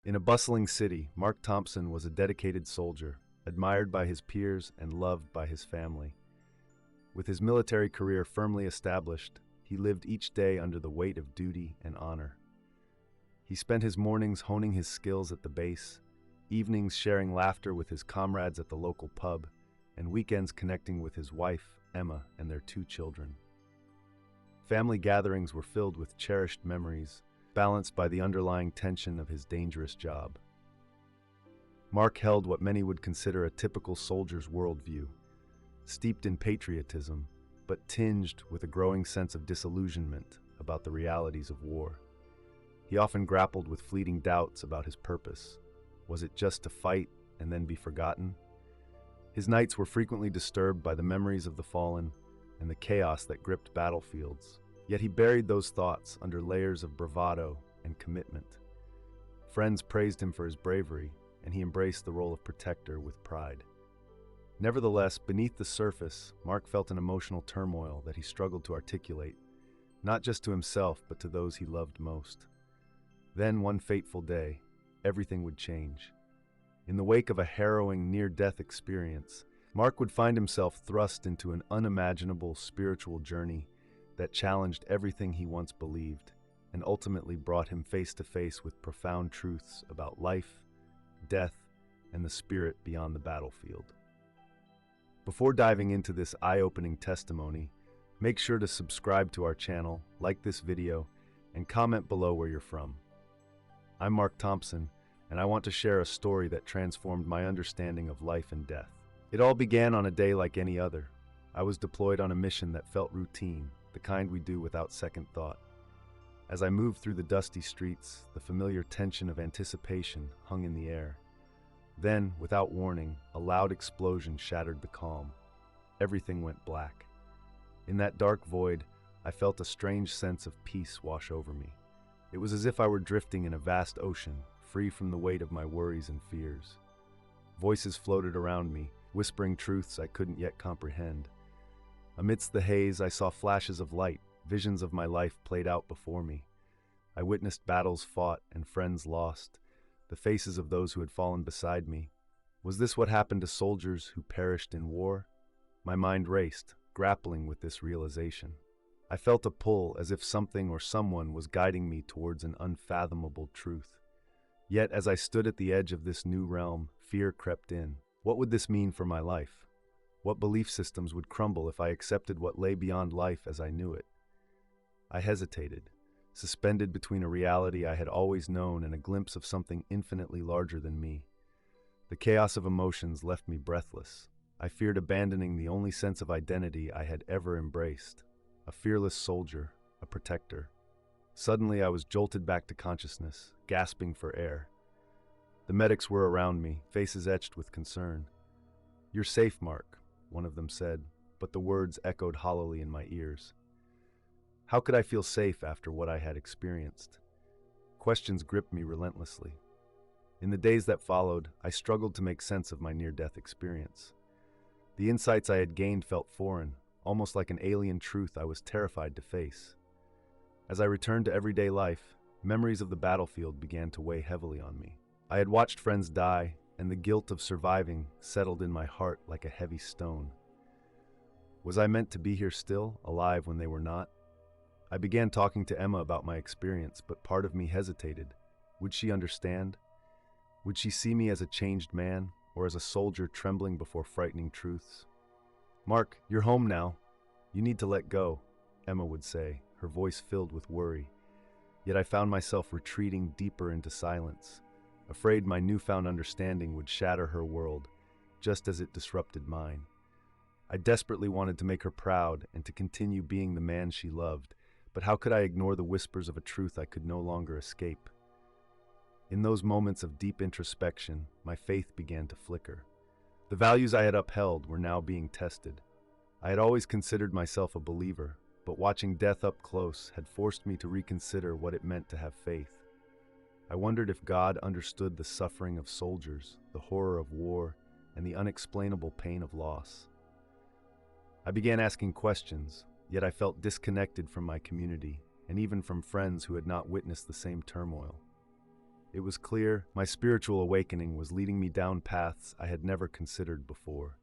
In a bustling city, Mark Thompson was a dedicated soldier, admired by his peers and loved by his family. With his military career firmly established, he lived each day under the weight of duty and honor. He spent his mornings honing his skills at the base, evenings sharing laughter with his comrades at the local pub, and weekends connecting with his wife, Emma, and their 2 children. Family gatherings were filled with cherished memories, balanced by the underlying tension of his dangerous job. Mark held what many would consider a typical soldier's worldview, steeped in patriotism, but tinged with a growing sense of disillusionment about the realities of war. He often grappled with fleeting doubts about his purpose. Was it just to fight and then be forgotten? His nights were frequently disturbed by the memories of the fallen and the chaos that gripped battlefields. Yet he buried those thoughts under layers of bravado and commitment. Friends praised him for his bravery, and he embraced the role of protector with pride. Nevertheless, beneath the surface, Mark felt an emotional turmoil that he struggled to articulate, not just to himself, but to those he loved most. Then, one fateful day, everything would change. In the wake of a harrowing near-death experience, Mark would find himself thrust into an unimaginable spiritual journey that challenged everything he once believed and ultimately brought him face to face with profound truths about life, death, and the spirit beyond the battlefield. Before diving into this eye-opening testimony, make sure to subscribe to our channel, like this video, and comment below where you're from. I'm Mark Thompson, and I want to share a story that transformed my understanding of life and death. It all began on a day like any other. I was deployed on a mission that felt routine, the kind we do without second thought. As I moved through the dusty streets, the familiar tension of anticipation hung in the air. Then, without warning, a loud explosion shattered the calm. Everything went black. In that dark void, I felt a strange sense of peace wash over me. It was as if I were drifting in a vast ocean, free from the weight of my worries and fears. Voices floated around me, whispering truths I couldn't yet comprehend. Amidst the haze, I saw flashes of light, visions of my life played out before me. I witnessed battles fought and friends lost, the faces of those who had fallen beside me. Was this what happened to soldiers who perished in war? My mind raced, grappling with this realization. I felt a pull as if something or someone was guiding me towards an unfathomable truth. Yet, as I stood at the edge of this new realm, fear crept in. What would this mean for my life? What belief systems would crumble if I accepted what lay beyond life as I knew it? I hesitated, suspended between a reality I had always known and a glimpse of something infinitely larger than me. The chaos of emotions left me breathless. I feared abandoning the only sense of identity I had ever embraced, a fearless soldier, a protector. Suddenly, I was jolted back to consciousness, gasping for air. The medics were around me, faces etched with concern. "You're safe, Mark," one of them said, but the words echoed hollowly in my ears. How could I feel safe after what I had experienced? Questions gripped me relentlessly. In the days that followed, I struggled to make sense of my near-death experience. The insights I had gained felt foreign, almost like an alien truth I was terrified to face. As I returned to everyday life, memories of the battlefield began to weigh heavily on me. I had watched friends die, and the guilt of surviving settled in my heart like a heavy stone. Was I meant to be here still, alive when they were not? I began talking to Emma about my experience, but part of me hesitated. Would she understand? Would she see me as a changed man, or as a soldier trembling before frightening truths? "Mark, you're home now. You need to let go," Emma would say, her voice filled with worry. Yet I found myself retreating deeper into silence, afraid my newfound understanding would shatter her world, just as it disrupted mine. I desperately wanted to make her proud and to continue being the man she loved, but how could I ignore the whispers of a truth I could no longer escape? In those moments of deep introspection, my faith began to flicker. The values I had upheld were now being tested. I had always considered myself a believer, but watching death up close had forced me to reconsider what it meant to have faith. I wondered if God understood the suffering of soldiers, the horror of war, and the unexplainable pain of loss. I began asking questions, yet I felt disconnected from my community, and even from friends who had not witnessed the same turmoil. It was clear my spiritual awakening was leading me down paths I had never considered before.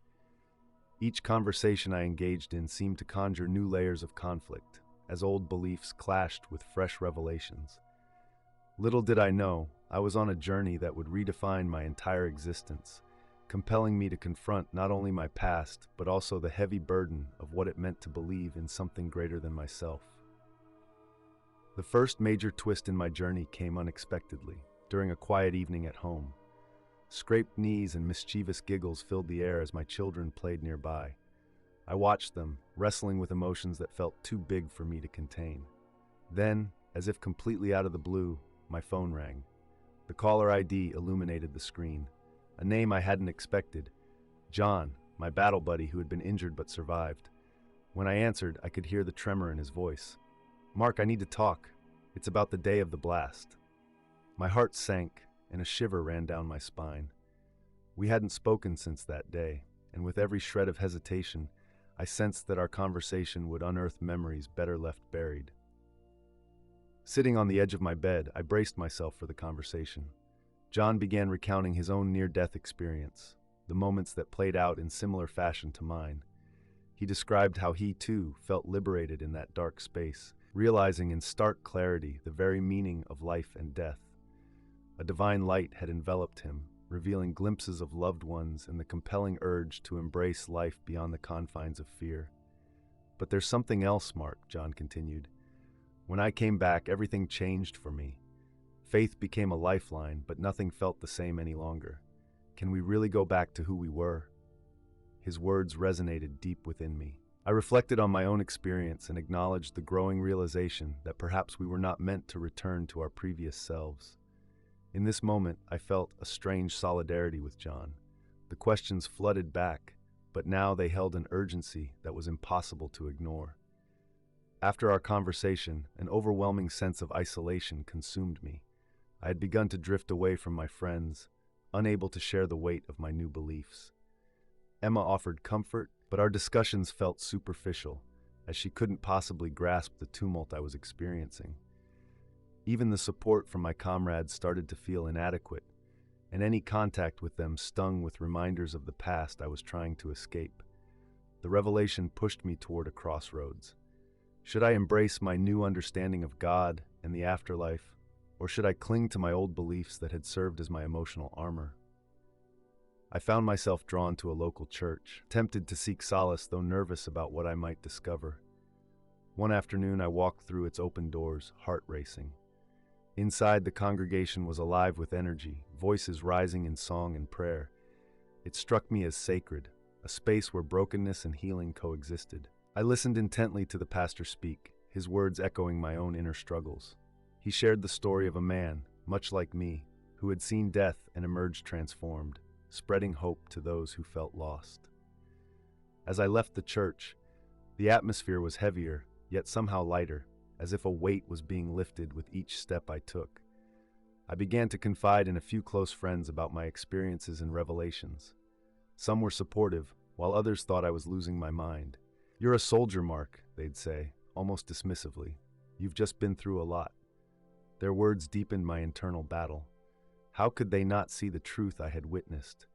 Each conversation I engaged in seemed to conjure new layers of conflict, as old beliefs clashed with fresh revelations. Little did I know, I was on a journey that would redefine my entire existence, compelling me to confront not only my past, but also the heavy burden of what it meant to believe in something greater than myself. The first major twist in my journey came unexpectedly, during a quiet evening at home. Scraped knees and mischievous giggles filled the air as my children played nearby. I watched them, wrestling with emotions that felt too big for me to contain. Then, as if completely out of the blue, my phone rang. The caller ID illuminated the screen. A name I hadn't expected. John, my battle buddy who had been injured but survived. When I answered, I could hear the tremor in his voice. "Mark, I need to talk. It's about the day of the blast." My heart sank, and a shiver ran down my spine. We hadn't spoken since that day, and with every shred of hesitation, I sensed that our conversation would unearth memories better left buried. Sitting on the edge of my bed, I braced myself for the conversation. John began recounting his own near-death experience, the moments that played out in similar fashion to mine. He described how he, too, felt liberated in that dark space, realizing in stark clarity the very meaning of life and death. A divine light had enveloped him, revealing glimpses of loved ones and the compelling urge to embrace life beyond the confines of fear. "But there's something else, Mark," John continued. "When I came back, everything changed for me. Faith became a lifeline, but nothing felt the same any longer. Can we really go back to who we were?" His words resonated deep within me. I reflected on my own experience and acknowledged the growing realization that perhaps we were not meant to return to our previous selves. In this moment, I felt a strange solidarity with John. The questions flooded back, but now they held an urgency that was impossible to ignore. After our conversation, an overwhelming sense of isolation consumed me. I had begun to drift away from my friends, unable to share the weight of my new beliefs. Emma offered comfort, but our discussions felt superficial, as she couldn't possibly grasp the tumult I was experiencing. Even the support from my comrades started to feel inadequate, and any contact with them stung with reminders of the past I was trying to escape. The revelation pushed me toward a crossroads. Should I embrace my new understanding of God and the afterlife, or should I cling to my old beliefs that had served as my emotional armor? I found myself drawn to a local church, tempted to seek solace though nervous about what I might discover. One afternoon I walked through its open doors, heart racing. Inside, the congregation was alive with energy, voices rising in song and prayer. It struck me as sacred, a space where brokenness and healing coexisted. I listened intently to the pastor speak, his words echoing my own inner struggles. He shared the story of a man, much like me, who had seen death and emerged transformed, spreading hope to those who felt lost. As I left the church, the atmosphere was heavier, yet somehow lighter, as if a weight was being lifted with each step I took. I began to confide in a few close friends about my experiences and revelations. Some were supportive, while others thought I was losing my mind. "You're a soldier, Mark," they'd say, almost dismissively. "You've just been through a lot." Their words deepened my internal battle. How could they not see the truth I had witnessed?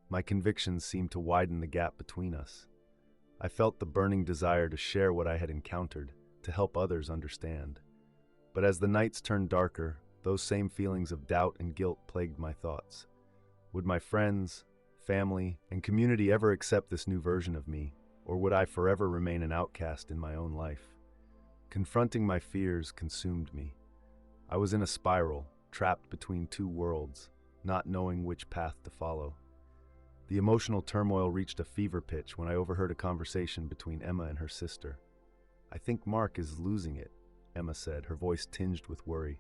My convictions seemed to widen the gap between us. I felt the burning desire to share what I had encountered, to help others understand. But as the nights turned darker, those same feelings of doubt and guilt plagued my thoughts. Would my friends, family, and community ever accept this new version of me, or would I forever remain an outcast in my own life? Confronting my fears consumed me. I was in a spiral, trapped between two worlds, not knowing which path to follow. The emotional turmoil reached a fever pitch when I overheard a conversation between Emma and her sister. "I think Mark is losing it," Emma said, her voice tinged with worry.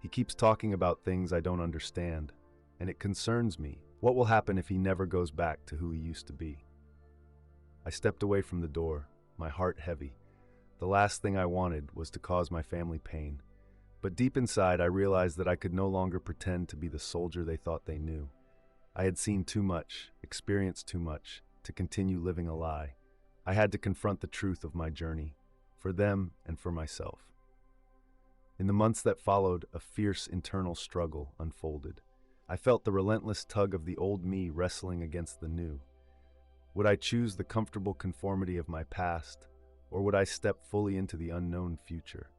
"He keeps talking about things I don't understand, and it concerns me. What will happen if he never goes back to who he used to be?" I stepped away from the door, my heart heavy. The last thing I wanted was to cause my family pain. But deep inside, I realized that I could no longer pretend to be the soldier they thought they knew. I had seen too much, experienced too much, to continue living a lie. I had to confront the truth of my journey, for them and for myself. In the months that followed, a fierce internal struggle unfolded. I felt the relentless tug of the old me wrestling against the new. Would I choose the comfortable conformity of my past, or would I step fully into the unknown future?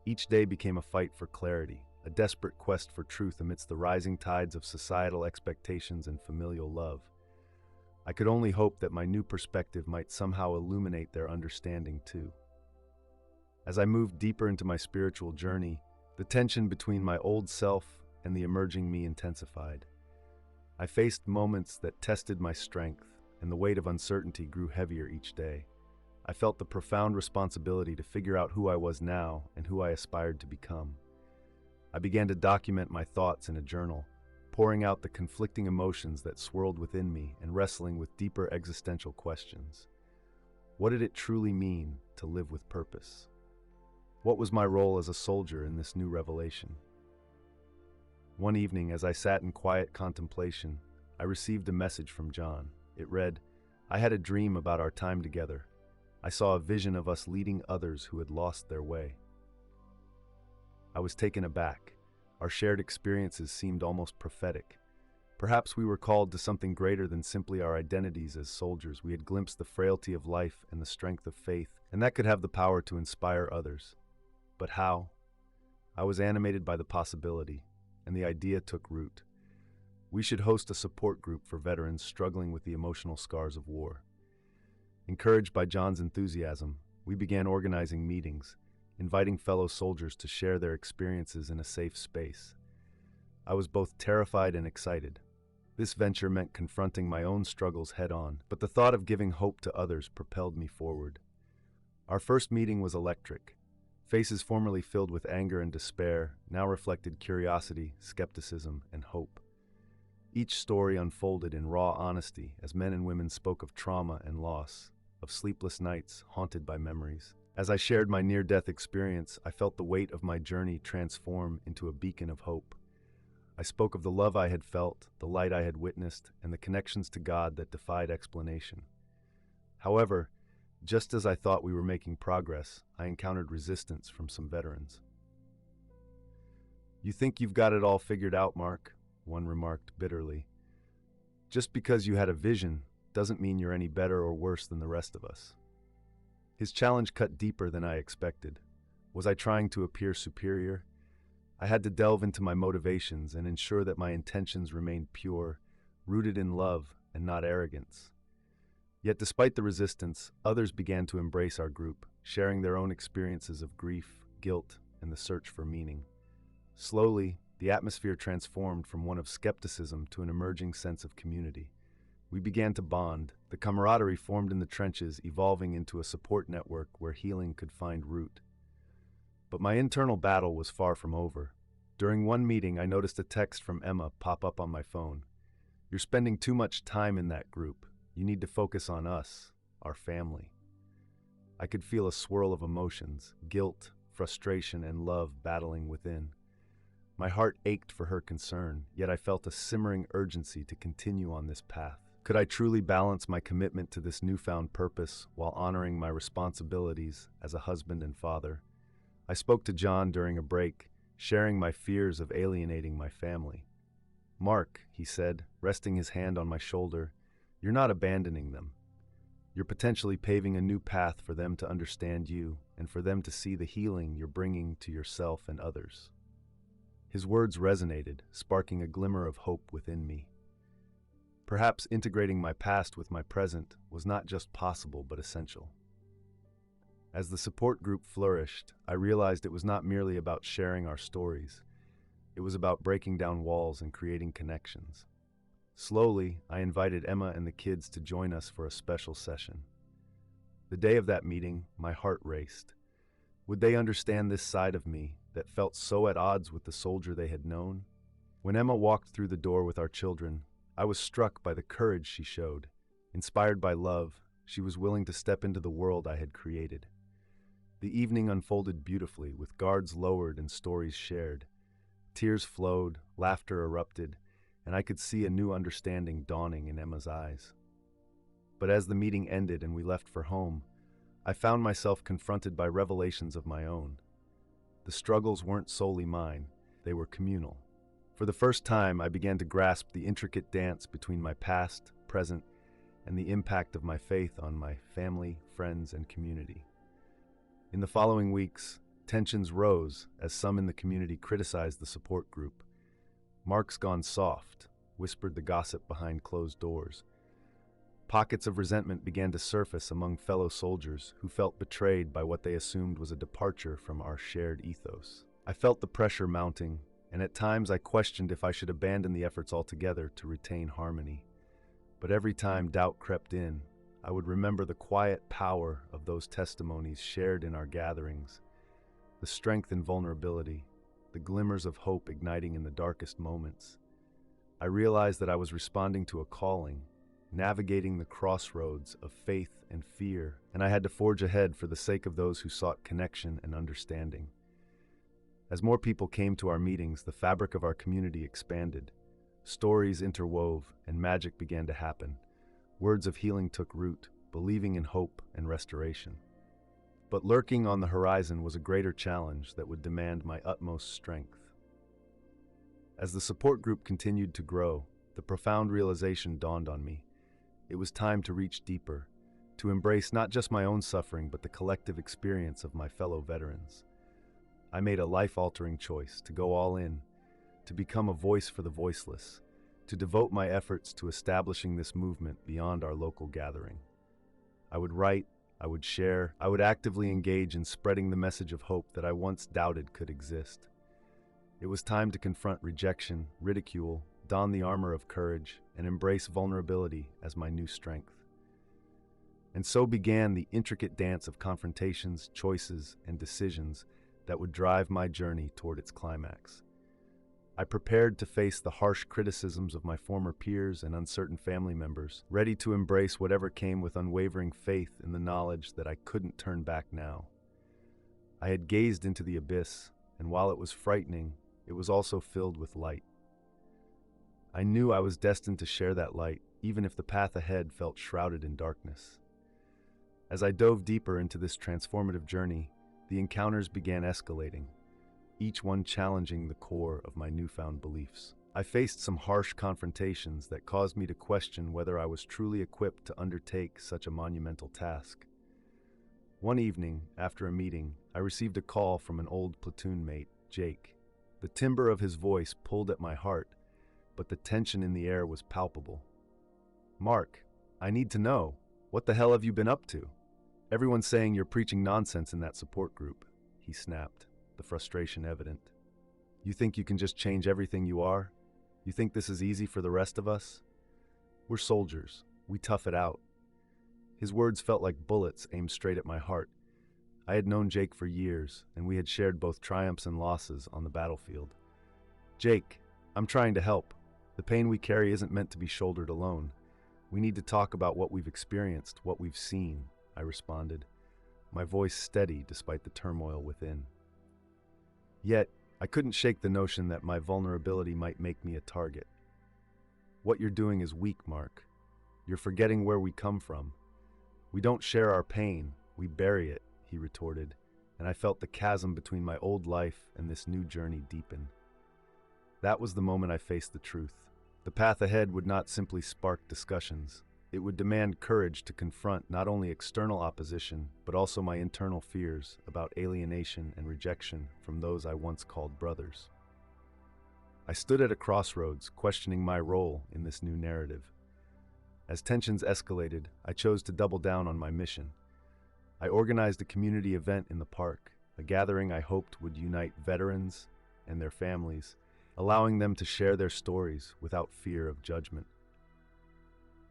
Each day became a fight for clarity, a desperate quest for truth amidst the rising tides of societal expectations and familial love. I could only hope that my new perspective might somehow illuminate their understanding too. As I moved deeper into my spiritual journey, the tension between my old self and the emerging me intensified. I faced moments that tested my strength, and the weight of uncertainty grew heavier each day. I felt the profound responsibility to figure out who I was now and who I aspired to become. I began to document my thoughts in a journal, pouring out the conflicting emotions that swirled within me and wrestling with deeper existential questions. What did it truly mean to live with purpose? What was my role as a soldier in this new revelation? One evening, as I sat in quiet contemplation, I received a message from John. It read, "I had a dream about our time together. I saw a vision of us leading others who had lost their way." I was taken aback. Our shared experiences seemed almost prophetic. Perhaps we were called to something greater than simply our identities as soldiers. We had glimpsed the frailty of life and the strength of faith, and that could have the power to inspire others. But how? I was animated by the possibility, and the idea took root. We should host a support group for veterans struggling with the emotional scars of war. Encouraged by John's enthusiasm, we began organizing meetings, inviting fellow soldiers to share their experiences in a safe space. I was both terrified and excited. This venture meant confronting my own struggles head-on, but the thought of giving hope to others propelled me forward. Our first meeting was electric. Faces formerly filled with anger and despair now reflected curiosity, skepticism, and hope. Each story unfolded in raw honesty as men and women spoke of trauma and loss, of sleepless nights haunted by memories. As I shared my near-death experience, I felt the weight of my journey transform into a beacon of hope. I spoke of the love I had felt, the light I had witnessed, and the connections to God that defied explanation. However, just as I thought we were making progress, I encountered resistance from some veterans. "You think you've got it all figured out, Mark," one remarked bitterly. "Just because you had a vision doesn't mean you're any better or worse than the rest of us." His challenge cut deeper than I expected. Was I trying to appear superior? I had to delve into my motivations and ensure that my intentions remained pure, rooted in love and not arrogance. Yet despite the resistance, others began to embrace our group, sharing their own experiences of grief, guilt, and the search for meaning. Slowly, the atmosphere transformed from one of skepticism to an emerging sense of community. We began to bond, the camaraderie formed in the trenches evolving into a support network where healing could find root. But my internal battle was far from over. During one meeting, I noticed a text from Emma pop up on my phone. "You're spending too much time in that group. You need to focus on us, our family." I could feel a swirl of emotions, guilt, frustration, and love battling within. My heart ached for her concern, yet I felt a simmering urgency to continue on this path. Could I truly balance my commitment to this newfound purpose while honoring my responsibilities as a husband and father? I spoke to John during a break, sharing my fears of alienating my family. "Mark," he said, resting his hand on my shoulder, "you're not abandoning them. You're potentially paving a new path for them to understand you and for them to see the healing you're bringing to yourself and others." His words resonated, sparking a glimmer of hope within me. Perhaps integrating my past with my present was not just possible but essential. As the support group flourished, I realized it was not merely about sharing our stories. It was about breaking down walls and creating connections. Slowly, I invited Emma and the kids to join us for a special session. The day of that meeting, my heart raced. Would they understand this side of me that felt so at odds with the soldier they had known? When Emma walked through the door with our children, I was struck by the courage she showed. Inspired by love, she was willing to step into the world I had created. The evening unfolded beautifully, with guards lowered and stories shared. Tears flowed, laughter erupted, and I could see a new understanding dawning in Emma's eyes. But as the meeting ended and we left for home, I found myself confronted by revelations of my own. The struggles weren't solely mine, they were communal. For the first time, I began to grasp the intricate dance between my past, present, and the impact of my faith on my family, friends, and community. In the following weeks, tensions rose as some in the community criticized the support group. "Mark's gone soft," whispered the gossip behind closed doors. Pockets of resentment began to surface among fellow soldiers who felt betrayed by what they assumed was a departure from our shared ethos. I felt the pressure mounting, and at times I questioned if I should abandon the efforts altogether to retain harmony. But every time doubt crept in, I would remember the quiet power of those testimonies shared in our gatherings, the strength in vulnerability, the glimmers of hope igniting in the darkest moments. I realized that I was responding to a calling, navigating the crossroads of faith and fear, and I had to forge ahead for the sake of those who sought connection and understanding. As more people came to our meetings, the fabric of our community expanded. Stories interwove, and magic began to happen. Words of healing took root, believing in hope and restoration. But lurking on the horizon was a greater challenge that would demand my utmost strength. As the support group continued to grow, the profound realization dawned on me. It was time to reach deeper, to embrace not just my own suffering, but the collective experience of my fellow veterans. I made a life-altering choice to go all in, to become a voice for the voiceless, to devote my efforts to establishing this movement beyond our local gathering. I would write, I would share, I would actively engage in spreading the message of hope that I once doubted could exist. It was time to confront rejection, ridicule, don the armor of courage, and embrace vulnerability as my new strength. And so began the intricate dance of confrontations, choices, and decisions that would drive my journey toward its climax. I prepared to face the harsh criticisms of my former peers and uncertain family members, ready to embrace whatever came with unwavering faith in the knowledge that I couldn't turn back now. I had gazed into the abyss, and while it was frightening, it was also filled with light. I knew I was destined to share that light, even if the path ahead felt shrouded in darkness. As I dove deeper into this transformative journey, the encounters began escalating, each one challenging the core of my newfound beliefs. I faced some harsh confrontations that caused me to question whether I was truly equipped to undertake such a monumental task. One evening, after a meeting, I received a call from an old platoon mate, Jake. The timbre of his voice pulled at my heart, but the tension in the air was palpable. "Mark, I need to know, what the hell have you been up to? Everyone's saying you're preaching nonsense in that support group," he snapped, the frustration evident. "You think you can just change everything you are? You think this is easy for the rest of us? We're soldiers. We tough it out." His words felt like bullets aimed straight at my heart. I had known Jake for years, and we had shared both triumphs and losses on the battlefield. "Jake, I'm trying to help. The pain we carry isn't meant to be shouldered alone. We need to talk about what we've experienced, what we've seen," I responded, my voice steady despite the turmoil within. Yet, I couldn't shake the notion that my vulnerability might make me a target. "What you're doing is weak, Mark. You're forgetting where we come from. We don't share our pain, we bury it," he retorted, and I felt the chasm between my old life and this new journey deepen. That was the moment I faced the truth. The path ahead would not simply spark discussions. It would demand courage to confront not only external opposition, but also my internal fears about alienation and rejection from those I once called brothers. I stood at a crossroads, questioning my role in this new narrative. As tensions escalated, I chose to double down on my mission. I organized a community event in the park, a gathering I hoped would unite veterans and their families, allowing them to share their stories without fear of judgment.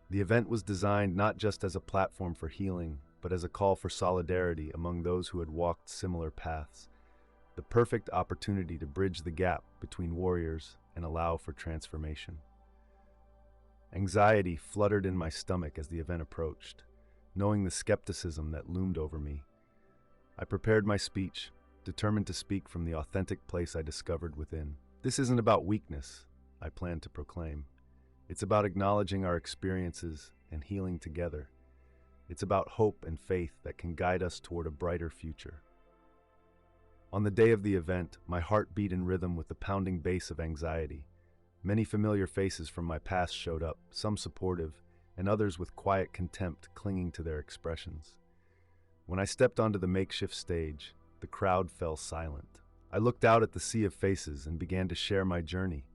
The event was designed not just as a platform for healing, but as a call for solidarity among those who had walked similar paths, the perfect opportunity to bridge the gap between warriors and allow for transformation. Anxiety fluttered in my stomach as the event approached, knowing the skepticism that loomed over me. I prepared my speech, determined to speak from the authentic place I discovered within. "This isn't about weakness," I planned to proclaim. "It's about acknowledging our experiences and healing together. It's about hope and faith that can guide us toward a brighter future." On the day of the event, my heart beat in rhythm with the pounding bass of anxiety. Many familiar faces from my past showed up, some supportive, and others with quiet contempt clinging to their expressions. When I stepped onto the makeshift stage, the crowd fell silent. I looked out at the sea of faces and began to share my journey,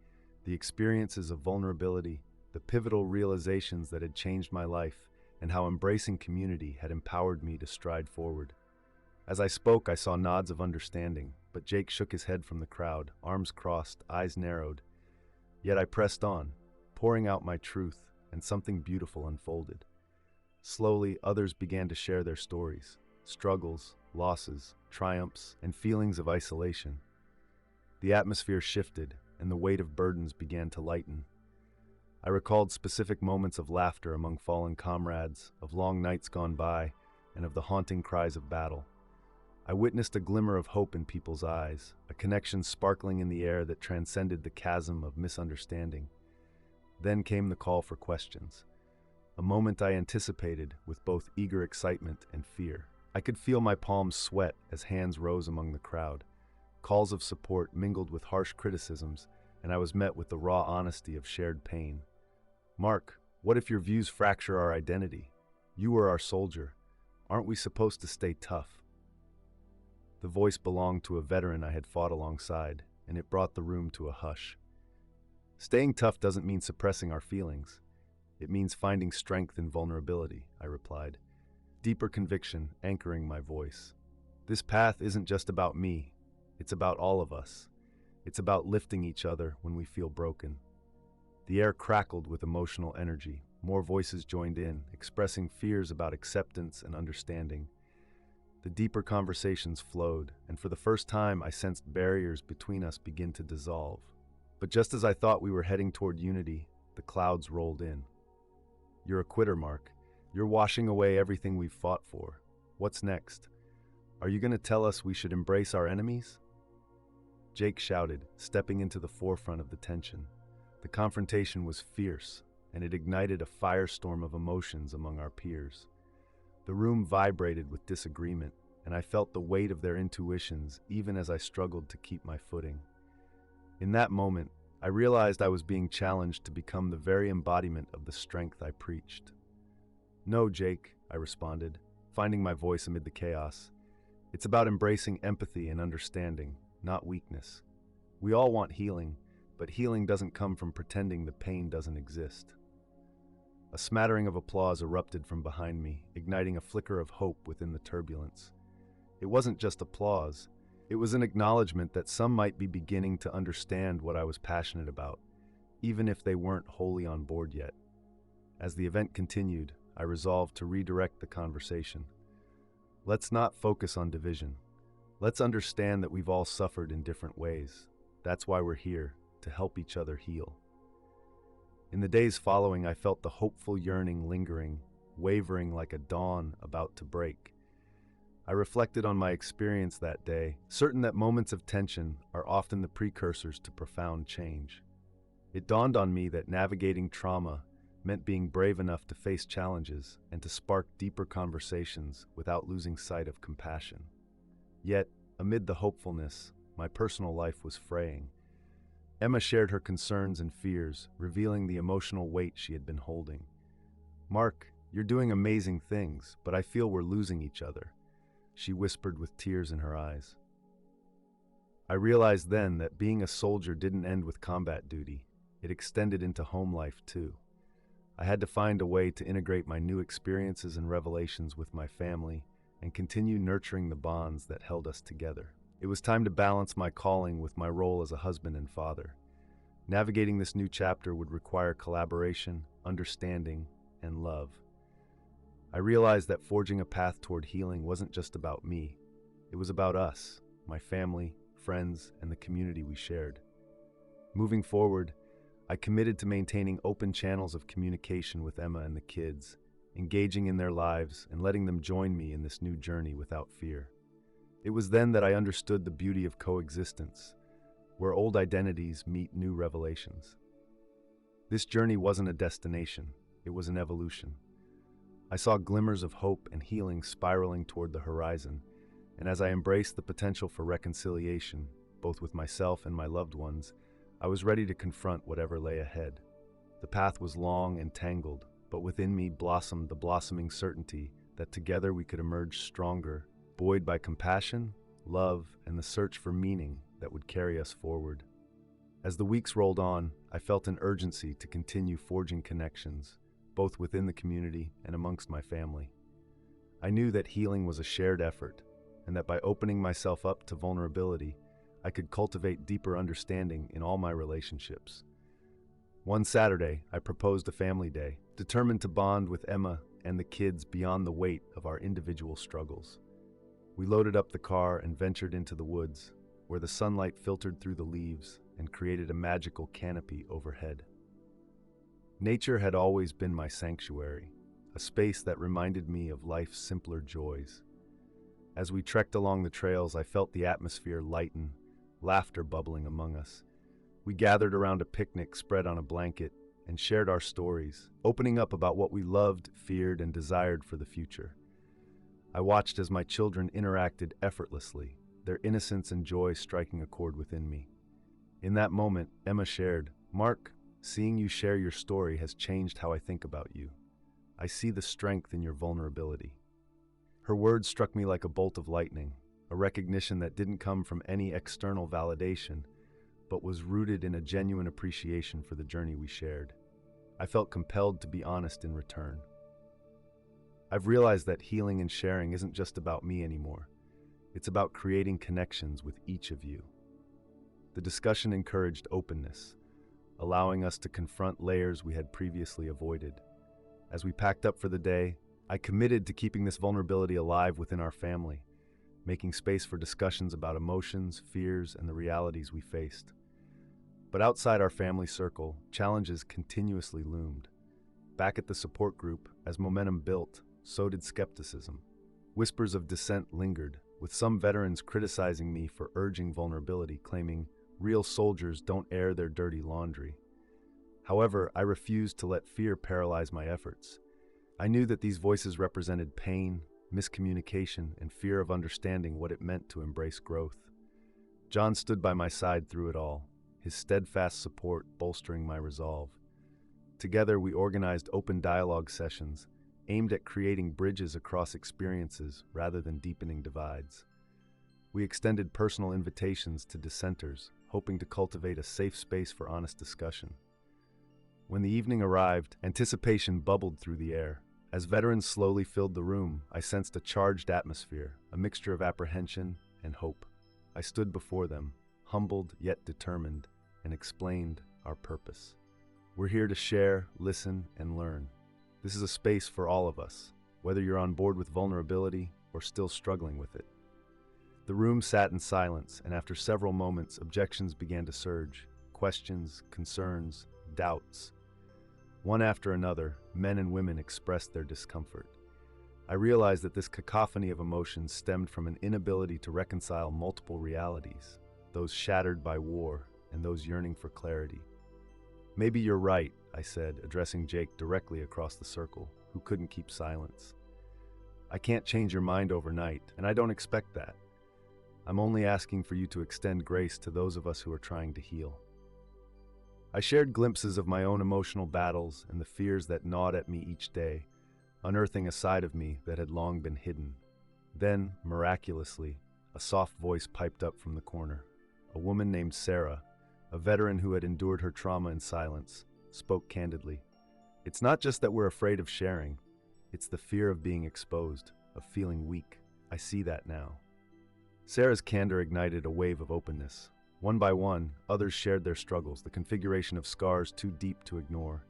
the experiences of vulnerability, the pivotal realizations that had changed my life, and how embracing community had empowered me to stride forward. As I spoke, I saw nods of understanding, but Jake shook his head from the crowd, arms crossed, eyes narrowed. Yet I pressed on, pouring out my truth, and something beautiful unfolded. Slowly, others began to share their stories, struggles, losses, triumphs, and feelings of isolation. The atmosphere shifted, and the weight of burdens began to lighten. I recalled specific moments of laughter among fallen comrades, of long nights gone by, and of the haunting cries of battle. I witnessed a glimmer of hope in people's eyes, a connection sparkling in the air that transcended the chasm of misunderstanding. Then came the call for questions, a moment I anticipated with both eager excitement and fear. I could feel my palms sweat as hands rose among the crowd. Calls of support mingled with harsh criticisms, and I was met with the raw honesty of shared pain. "Mark, what if your views fracture our identity? You were our soldier. Aren't we supposed to stay tough?" The voice belonged to a veteran I had fought alongside, and it brought the room to a hush. "Staying tough doesn't mean suppressing our feelings. It means finding strength in vulnerability," I replied, deeper conviction anchoring my voice. "This path isn't just about me. It's about all of us. It's about lifting each other when we feel broken." The air crackled with emotional energy. More voices joined in, expressing fears about acceptance and understanding. The deeper conversations flowed, and for the first time I sensed barriers between us begin to dissolve. But just as I thought we were heading toward unity, the clouds rolled in. "You're a quitter, Mark. You're washing away everything we've fought for. What's next? Are you going to tell us we should embrace our enemies?" Jake shouted, stepping into the forefront of the tension. The confrontation was fierce, and it ignited a firestorm of emotions among our peers. The room vibrated with disagreement, and I felt the weight of their intuitions even as I struggled to keep my footing. In that moment, I realized I was being challenged to become the very embodiment of the strength I preached. "No, Jake," I responded, finding my voice amid the chaos. "It's about embracing empathy and understanding, not weakness. We all want healing, but healing doesn't come from pretending the pain doesn't exist." A smattering of applause erupted from behind me, igniting a flicker of hope within the turbulence. It wasn't just applause. It was an acknowledgement that some might be beginning to understand what I was passionate about, even if they weren't wholly on board yet. As the event continued, I resolved to redirect the conversation. Let's not focus on division. Let's understand that we've all suffered in different ways. That's why we're here, to help each other heal. In the days following, I felt the hopeful yearning lingering, wavering like a dawn about to break. I reflected on my experience that day, certain that moments of tension are often the precursors to profound change. It dawned on me that navigating trauma meant being brave enough to face challenges and to spark deeper conversations without losing sight of compassion. Yet, amid the hopefulness, my personal life was fraying. Emma shared her concerns and fears, revealing the emotional weight she had been holding. "Mark, you're doing amazing things, but I feel we're losing each other," she whispered with tears in her eyes. I realized then that being a soldier didn't end with combat duty. It extended into home life too. I had to find a way to integrate my new experiences and revelations with my family and continue nurturing the bonds that held us together. It was time to balance my calling with my role as a husband and father. Navigating this new chapter would require collaboration, understanding, and love. I realized that forging a path toward healing wasn't just about me. It was about us, my family, friends, and the community we shared. Moving forward, I committed to maintaining open channels of communication with Emma and the kids, engaging in their lives and letting them join me in this new journey without fear. It was then that I understood the beauty of coexistence, where old identities meet new revelations. This journey wasn't a destination, it was an evolution. I saw glimmers of hope and healing spiraling toward the horizon, And as I embraced the potential for reconciliation, both with myself and my loved ones, I was ready to confront whatever lay ahead. The path was long and tangled, but within me blossomed the blossoming certainty that together we could emerge stronger, buoyed by compassion, love, and the search for meaning that would carry us forward. As the weeks rolled on, I felt an urgency to continue forging connections, both within the community and amongst my family. I knew that healing was a shared effort, and that by opening myself up to vulnerability, I could cultivate deeper understanding in all my relationships. One Saturday, I proposed a family day, determined to bond with Emma and the kids beyond the weight of our individual struggles. We loaded up the car and ventured into the woods, where the sunlight filtered through the leaves and created a magical canopy overhead. Nature had always been my sanctuary, a space that reminded me of life's simpler joys. As we trekked along the trails, I felt the atmosphere lighten, laughter bubbling among us. We gathered around a picnic spread on a blanket and shared our stories, opening up about what we loved, feared, and desired for the future. I watched as my children interacted effortlessly, their innocence and joy striking a chord within me. In that moment, Emma shared, "Mark, seeing you share your story has changed how I think about you. I see the strength in your vulnerability." Her words struck me like a bolt of lightning, a recognition that didn't come from any external validation, but was rooted in a genuine appreciation for the journey we shared. I felt compelled to be honest in return. I've realized that healing and sharing isn't just about me anymore. It's about creating connections with each of you. The discussion encouraged openness, allowing us to confront layers we had previously avoided. As we packed up for the day, I committed to keeping this vulnerability alive within our family, making space for discussions about emotions, fears, and the realities we faced. But outside our family circle, challenges continuously loomed. Back at the support group, as momentum built, so did skepticism. Whispers of dissent lingered, with some veterans criticizing me for urging vulnerability, claiming, "Real soldiers don't air their dirty laundry." However, I refused to let fear paralyze my efforts. I knew that these voices represented pain, miscommunication, and fear of understanding what it meant to embrace growth. John stood by my side through it all, his steadfast support bolstering my resolve. Together, we organized open dialogue sessions, aimed at creating bridges across experiences rather than deepening divides. We extended personal invitations to dissenters, hoping to cultivate a safe space for honest discussion. When the evening arrived, anticipation bubbled through the air. As veterans slowly filled the room, I sensed a charged atmosphere, a mixture of apprehension and hope. I stood before them, humbled yet determined, and explained our purpose. We're here to share, listen, and learn. This is a space for all of us, whether you're on board with vulnerability or still struggling with it. The room sat in silence, and after several moments, objections began to surge. Questions, concerns, doubts. One after another, men and women expressed their discomfort. I realized that this cacophony of emotions stemmed from an inability to reconcile multiple realities, those shattered by war and those yearning for clarity. "Maybe you're right," I said, addressing Jake directly across the circle, who couldn't keep silence. "I can't change your mind overnight, and I don't expect that. I'm only asking for you to extend grace to those of us who are trying to heal." I shared glimpses of my own emotional battles and the fears that gnawed at me each day, unearthing a side of me that had long been hidden. Then, miraculously, a soft voice piped up from the corner. A woman named Sarah, a veteran who had endured her trauma in silence, spoke candidly. "It's not just that we're afraid of sharing. It's the fear of being exposed, of feeling weak. I see that now." Sarah's candor ignited a wave of openness. One by one, others shared their struggles, the configuration of scars too deep to ignore.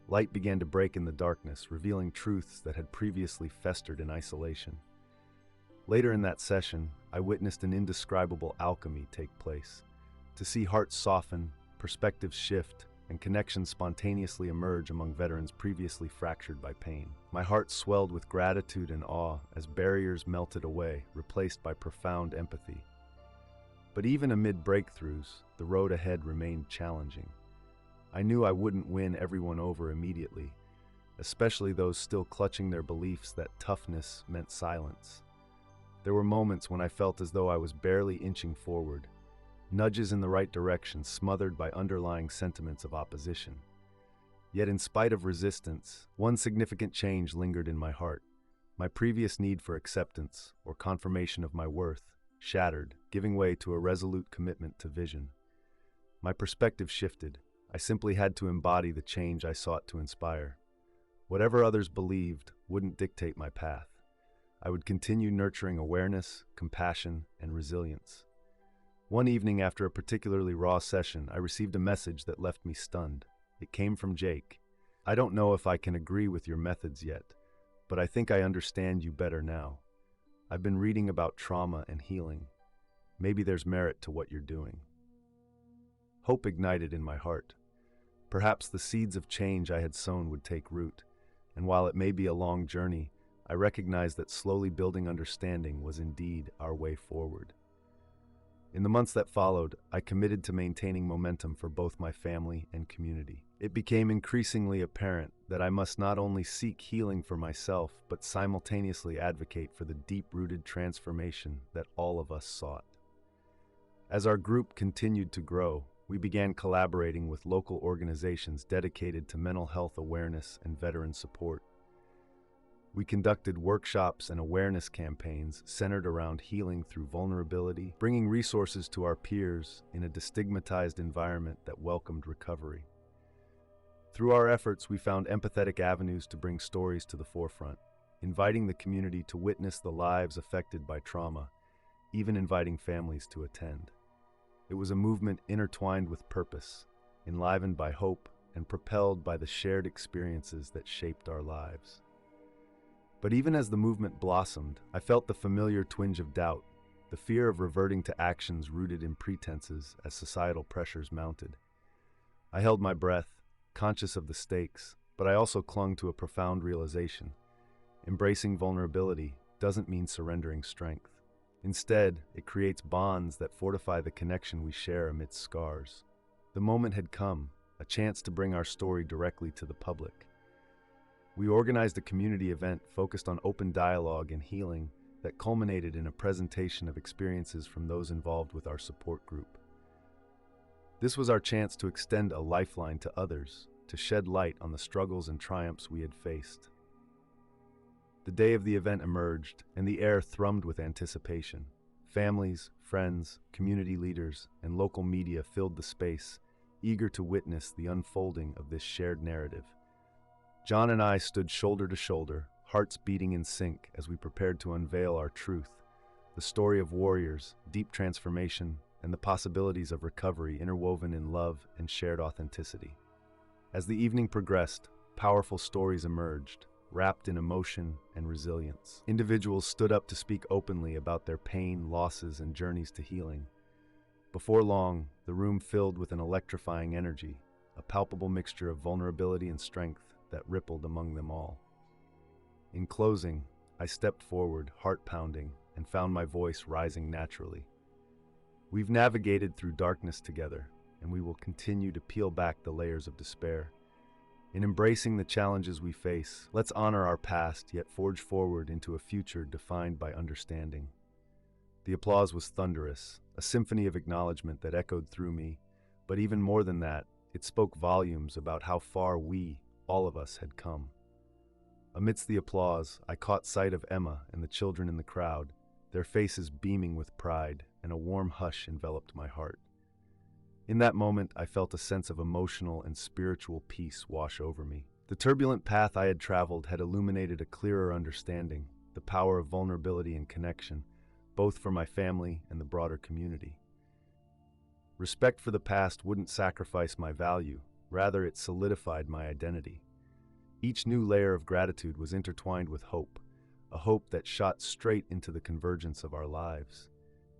Light began to break in the darkness, revealing truths that had previously festered in isolation. Later in that session, I witnessed an indescribable alchemy take place. To see hearts soften, perspectives shift, and connections spontaneously emerge among veterans previously fractured by pain. My heart swelled with gratitude and awe as barriers melted away, replaced by profound empathy. But even amid breakthroughs, the road ahead remained challenging. I knew I wouldn't win everyone over immediately, especially those still clutching their beliefs that toughness meant silence. There were moments when I felt as though I was barely inching forward, nudges in the right direction smothered by underlying sentiments of opposition. Yet in spite of resistance, one significant change lingered in my heart. My previous need for acceptance, or confirmation of my worth, shattered, giving way to a resolute commitment to vision. My perspective shifted. I simply had to embody the change I sought to inspire. Whatever others believed wouldn't dictate my path. I would continue nurturing awareness, compassion, and resilience. One evening after a particularly raw session, I received a message that left me stunned. It came from Jake. "I don't know if I can agree with your methods yet, but I think I understand you better now. I've been reading about trauma and healing. Maybe there's merit to what you're doing." Hope ignited in my heart. Perhaps the seeds of change I had sown would take root, and while it may be a long journey, I recognized that slowly building understanding was indeed our way forward. In the months that followed, I committed to maintaining momentum for both my family and community. It became increasingly apparent that I must not only seek healing for myself, but simultaneously advocate for the deep-rooted transformation that all of us sought. As our group continued to grow, we began collaborating with local organizations dedicated to mental health awareness and veteran support. We conducted workshops and awareness campaigns centered around healing through vulnerability, bringing resources to our peers in a destigmatized environment that welcomed recovery. Through our efforts, we found empathetic avenues to bring stories to the forefront, inviting the community to witness the lives affected by trauma, even inviting families to attend. It was a movement intertwined with purpose, enlivened by hope, and propelled by the shared experiences that shaped our lives. But even as the movement blossomed, I felt the familiar twinge of doubt, the fear of reverting to actions rooted in pretenses as societal pressures mounted. I held my breath, conscious of the stakes, but I also clung to a profound realization. Embracing vulnerability doesn't mean surrendering strength. Instead, it creates bonds that fortify the connection we share amidst scars. The moment had come, a chance to bring our story directly to the public. We organized a community event focused on open dialogue and healing that culminated in a presentation of experiences from those involved with our support group. This was our chance to extend a lifeline to others, to shed light on the struggles and triumphs we had faced. The day of the event emerged, and the air thrummed with anticipation. Families, friends, community leaders, and local media filled the space, eager to witness the unfolding of this shared narrative. John and I stood shoulder to shoulder, hearts beating in sync as we prepared to unveil our truth, the story of warriors, deep transformation, and the possibilities of recovery interwoven in love and shared authenticity. As the evening progressed, powerful stories emerged, wrapped in emotion and resilience. Individuals stood up to speak openly about their pain, losses, and journeys to healing. Before long, the room filled with an electrifying energy, a palpable mixture of vulnerability and strength that rippled among them all. In closing, I stepped forward, heart pounding, and found my voice rising naturally. We've navigated through darkness together, and we will continue to peel back the layers of despair. In embracing the challenges we face, let's honor our past yet forge forward into a future defined by understanding. The applause was thunderous, a symphony of acknowledgement that echoed through me, but even more than that, it spoke volumes about how far we, all of us, had come. Amidst the applause, I caught sight of Emma and the children in the crowd, their faces beaming with pride, and a warm hush enveloped my heart. In that moment, I felt a sense of emotional and spiritual peace wash over me. The turbulent path I had traveled had illuminated a clearer understanding, the power of vulnerability and connection, both for my family and the broader community. Respect for the past wouldn't sacrifice my value, rather it solidified my identity. Each new layer of gratitude was intertwined with hope, a hope that shot straight into the convergence of our lives.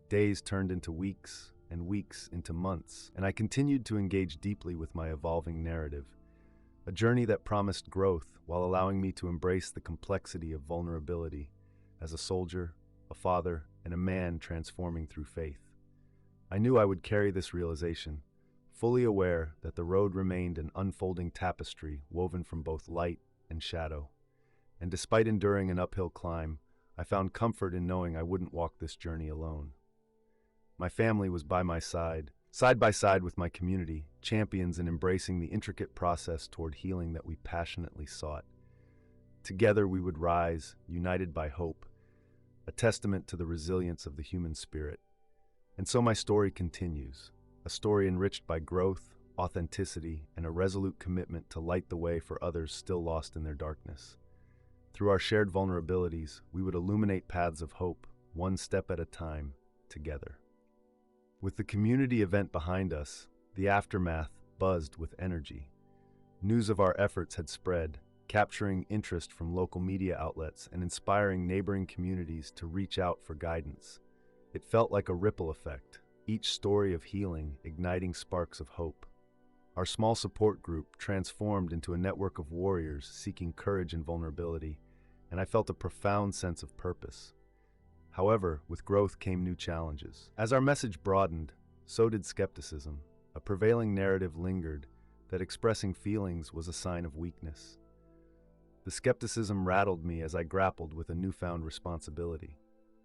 Days turned into weeks, and weeks into months, and I continued to engage deeply with my evolving narrative, a journey that promised growth while allowing me to embrace the complexity of vulnerability as a soldier, a father, and a man transforming through faith. I knew I would carry this realization, fully aware that the road remained an unfolding tapestry woven from both light and shadow. And despite enduring an uphill climb, I found comfort in knowing I wouldn't walk this journey alone. My family was by my side by side with my community, champions in embracing the intricate process toward healing that we passionately sought. Together we would rise, united by hope, a testament to the resilience of the human spirit. And so my story continues, a story enriched by growth, authenticity, and a resolute commitment to light the way for others still lost in their darkness. Through our shared vulnerabilities, we would illuminate paths of hope, one step at a time, together. With the community event behind us, the aftermath buzzed with energy. News of our efforts had spread, capturing interest from local media outlets and inspiring neighboring communities to reach out for guidance. It felt like a ripple effect, each story of healing igniting sparks of hope. Our small support group transformed into a network of warriors seeking courage and vulnerability, and I felt a profound sense of purpose. However, with growth came new challenges. As our message broadened, so did skepticism. A prevailing narrative lingered that expressing feelings was a sign of weakness. The skepticism rattled me as I grappled with a newfound responsibility.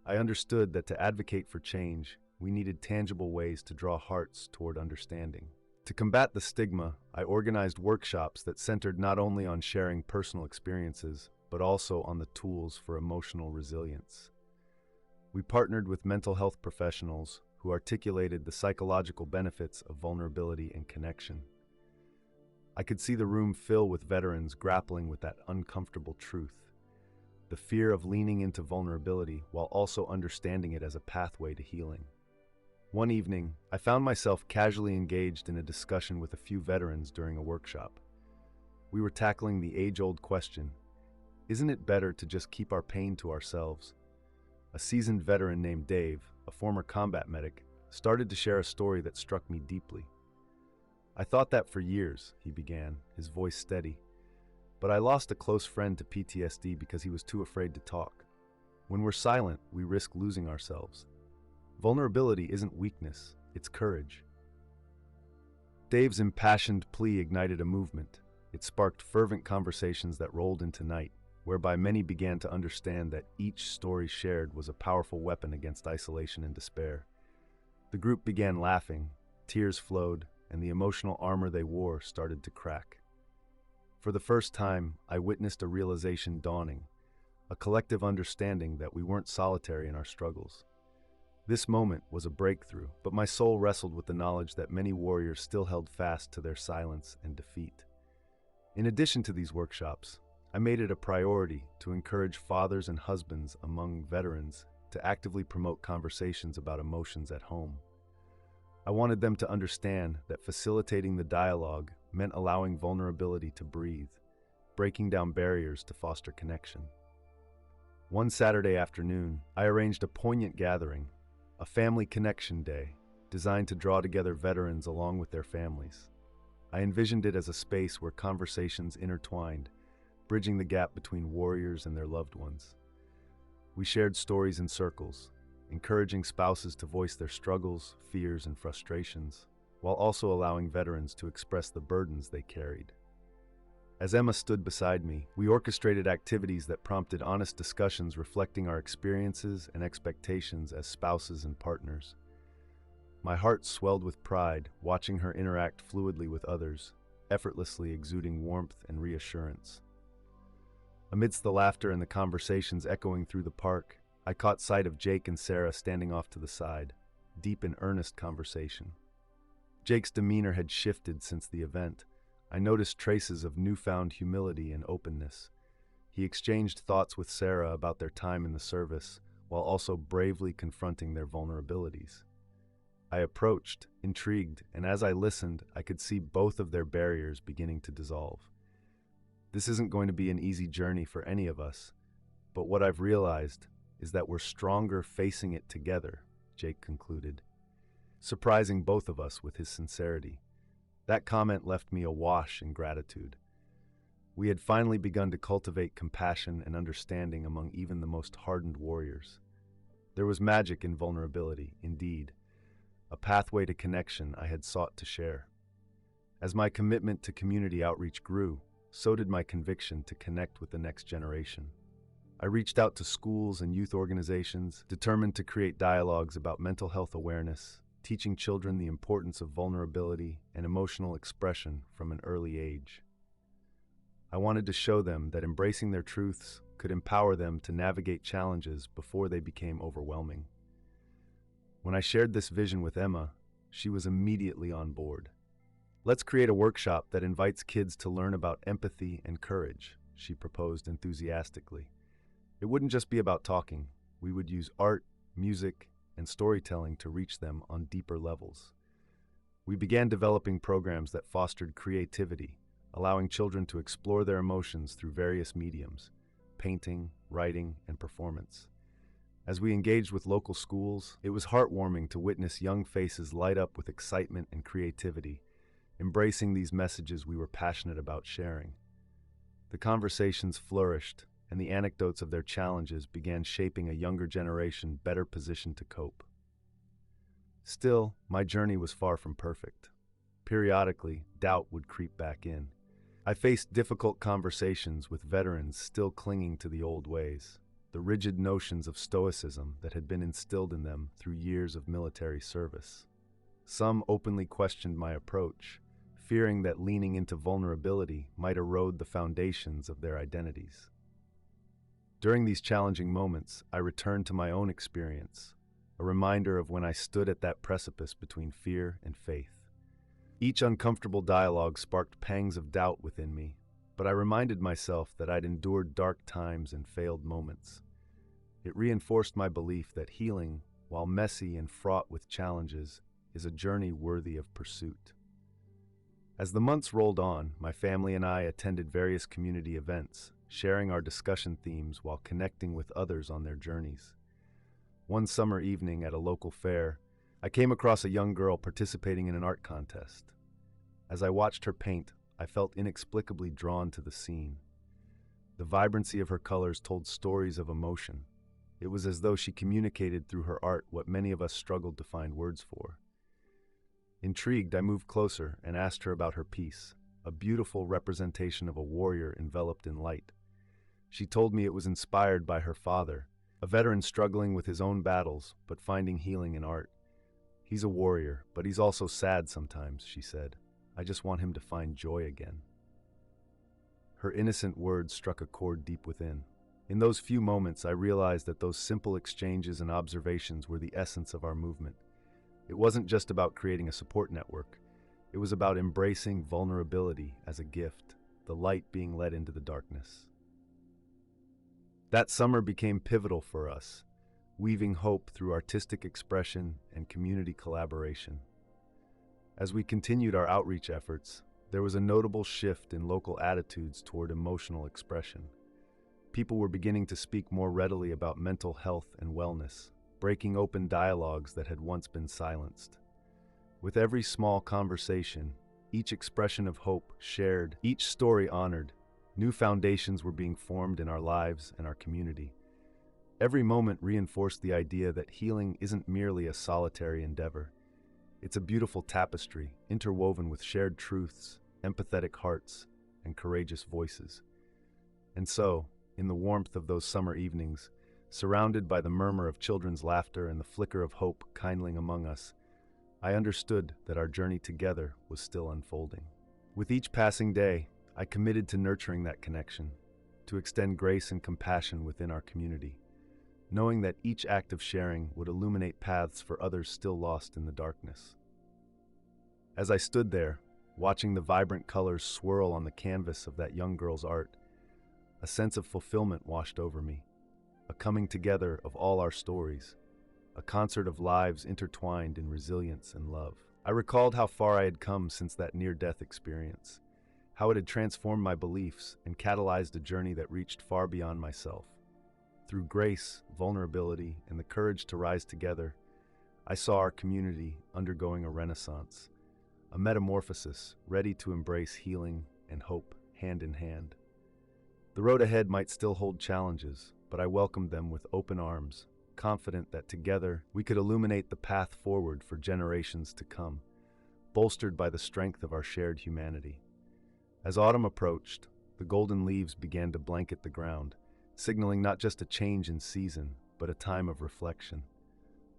I understood that to advocate for change, we needed tangible ways to draw hearts toward understanding. To combat the stigma, I organized workshops that centered not only on sharing personal experiences, but also on the tools for emotional resilience. We partnered with mental health professionals who articulated the psychological benefits of vulnerability and connection. I could see the room fill with veterans grappling with that uncomfortable truth, the fear of leaning into vulnerability while also understanding it as a pathway to healing. One evening, I found myself casually engaged in a discussion with a few veterans during a workshop. We were tackling the age-old question, isn't it better to just keep our pain to ourselves? A seasoned veteran named Dave, a former combat medic, started to share a story that struck me deeply. I thought that for years, he began, his voice steady. But I lost a close friend to PTSD because he was too afraid to talk. When we're silent, we risk losing ourselves. Vulnerability isn't weakness, it's courage. Dave's impassioned plea ignited a movement. It sparked fervent conversations that rolled into night, whereby many began to understand that each story shared was a powerful weapon against isolation and despair. The group began laughing, tears flowed, and the emotional armor they wore started to crack. For the first time, I witnessed a realization dawning, a collective understanding that we weren't solitary in our struggles. This moment was a breakthrough, but my soul wrestled with the knowledge that many warriors still held fast to their silence and defeat. In addition to these workshops, I made it a priority to encourage fathers and husbands among veterans to actively promote conversations about emotions at home. I wanted them to understand that facilitating the dialogue meant allowing vulnerability to breathe, breaking down barriers to foster connection. One Saturday afternoon, I arranged a poignant gathering, a family connection day, designed to draw together veterans along with their families. I envisioned it as a space where conversations intertwined, bridging the gap between warriors and their loved ones. We shared stories in circles, encouraging spouses to voice their struggles, fears, and frustrations, while also allowing veterans to express the burdens they carried. As Emma stood beside me, we orchestrated activities that prompted honest discussions reflecting our experiences and expectations as spouses and partners. My heart swelled with pride, watching her interact fluidly with others, effortlessly exuding warmth and reassurance. Amidst the laughter and the conversations echoing through the park, I caught sight of Jake and Sarah standing off to the side, deep in earnest conversation. Jake's demeanor had shifted since the event. I noticed traces of newfound humility and openness. He exchanged thoughts with Sarah about their time in the service, while also bravely confronting their vulnerabilities. I approached, intrigued, and as I listened, I could see both of their barriers beginning to dissolve. This isn't going to be an easy journey for any of us, but what I've realized is that we're stronger facing it together, Jake concluded, surprising both of us with his sincerity. That comment left me awash in gratitude. We had finally begun to cultivate compassion and understanding among even the most hardened warriors. There was magic in vulnerability, indeed, a pathway to connection I had sought to share. As my commitment to community outreach grew, so did my conviction to connect with the next generation. I reached out to schools and youth organizations, determined to create dialogues about mental health awareness, teaching children the importance of vulnerability and emotional expression from an early age. I wanted to show them that embracing their truths could empower them to navigate challenges before they became overwhelming. When I shared this vision with Emma, she was immediately on board. "Let's create a workshop that invites kids to learn about empathy and courage," she proposed enthusiastically. It wouldn't just be about talking. We would use art, music, and storytelling to reach them on deeper levels. We began developing programs that fostered creativity, allowing children to explore their emotions through various mediums: painting, writing, and performance. As we engaged with local schools, it was heartwarming to witness young faces light up with excitement and creativity, embracing these messages we were passionate about sharing. The conversations flourished, and the anecdotes of their challenges began shaping a younger generation better positioned to cope. Still, my journey was far from perfect. Periodically, doubt would creep back in. I faced difficult conversations with veterans still clinging to the old ways, the rigid notions of stoicism that had been instilled in them through years of military service. Some openly questioned my approach, fearing that leaning into vulnerability might erode the foundations of their identities. During these challenging moments, I returned to my own experience, a reminder of when I stood at that precipice between fear and faith. Each uncomfortable dialogue sparked pangs of doubt within me, but I reminded myself that I'd endured dark times and failed moments. It reinforced my belief that healing, while messy and fraught with challenges, is a journey worthy of pursuit. As the months rolled on, my family and I attended various community events, sharing our discussion themes while connecting with others on their journeys. One summer evening at a local fair, I came across a young girl participating in an art contest. As I watched her paint, I felt inexplicably drawn to the scene. The vibrancy of her colors told stories of emotion. It was as though she communicated through her art what many of us struggled to find words for. Intrigued, I moved closer and asked her about her piece, a beautiful representation of a warrior enveloped in light. She told me it was inspired by her father, a veteran struggling with his own battles but finding healing in art. "He's a warrior, but he's also sad sometimes," she said. "I just want him to find joy again." Her innocent words struck a chord deep within. In those few moments, I realized that those simple exchanges and observations were the essence of our movement. It wasn't just about creating a support network. It was about embracing vulnerability as a gift, the light being let into the darkness. That summer became pivotal for us, weaving hope through artistic expression and community collaboration. As we continued our outreach efforts, there was a notable shift in local attitudes toward emotional expression. People were beginning to speak more readily about mental health and wellness, breaking open dialogues that had once been silenced. With every small conversation, each expression of hope shared, each story honored, new foundations were being formed in our lives and our community. Every moment reinforced the idea that healing isn't merely a solitary endeavor. It's a beautiful tapestry, interwoven with shared truths, empathetic hearts, and courageous voices. And so, in the warmth of those summer evenings, surrounded by the murmur of children's laughter and the flicker of hope kindling among us, I understood that our journey together was still unfolding. With each passing day, I committed to nurturing that connection, to extend grace and compassion within our community, knowing that each act of sharing would illuminate paths for others still lost in the darkness. As I stood there, watching the vibrant colors swirl on the canvas of that young girl's art, a sense of fulfillment washed over me, a coming together of all our stories, a concert of lives intertwined in resilience and love. I recalled how far I had come since that near-death experience, how it had transformed my beliefs and catalyzed a journey that reached far beyond myself. Through grace, vulnerability, and the courage to rise together, I saw our community undergoing a renaissance, a metamorphosis ready to embrace healing and hope hand in hand. The road ahead might still hold challenges, but I welcomed them with open arms, confident that together we could illuminate the path forward for generations to come, bolstered by the strength of our shared humanity. As autumn approached, the golden leaves began to blanket the ground, signaling not just a change in season, but a time of reflection.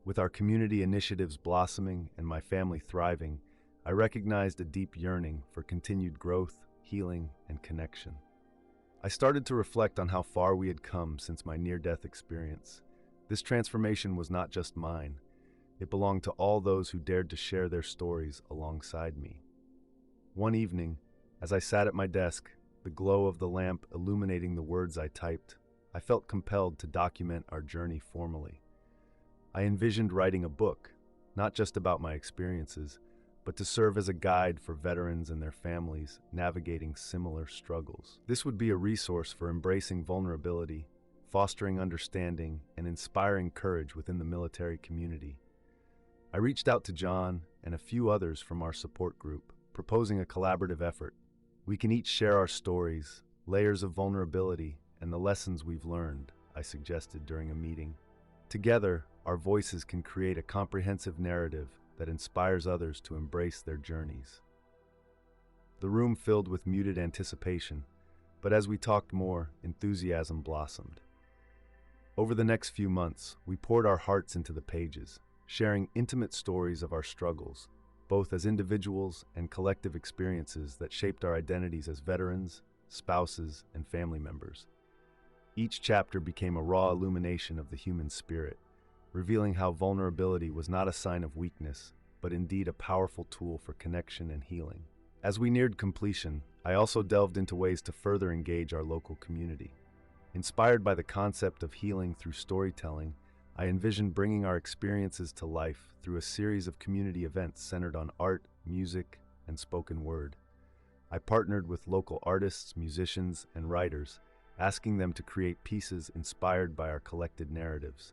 With our community initiatives blossoming and my family thriving, I recognized a deep yearning for continued growth, healing, and connection. I started to reflect on how far we had come since my near-death experience. This transformation was not just mine. It belonged to all those who dared to share their stories alongside me. One evening, as I sat at my desk, the glow of the lamp illuminating the words I typed, I felt compelled to document our journey formally. I envisioned writing a book, not just about my experiences, but to serve as a guide for veterans and their families navigating similar struggles. This would be a resource for embracing vulnerability, fostering understanding, and inspiring courage within the military community. I reached out to John and a few others from our support group, proposing a collaborative effort. We can each share our stories, layers of vulnerability, and the lessons we've learned, I suggested during a meeting. Together, our voices can create a comprehensive narrative that inspires others to embrace their journeys. The room filled with muted anticipation, but as we talked more, enthusiasm blossomed. Over the next few months, we poured our hearts into the pages, sharing intimate stories of our struggles, both as individuals and collective experiences that shaped our identities as veterans, spouses, and family members. Each chapter became a raw illumination of the human spirit, revealing how vulnerability was not a sign of weakness, but indeed a powerful tool for connection and healing. As we neared completion, I also delved into ways to further engage our local community. Inspired by the concept of healing through storytelling, I envisioned bringing our experiences to life through a series of community events centered on art, music, and spoken word. I partnered with local artists, musicians, and writers, asking them to create pieces inspired by our collected narratives.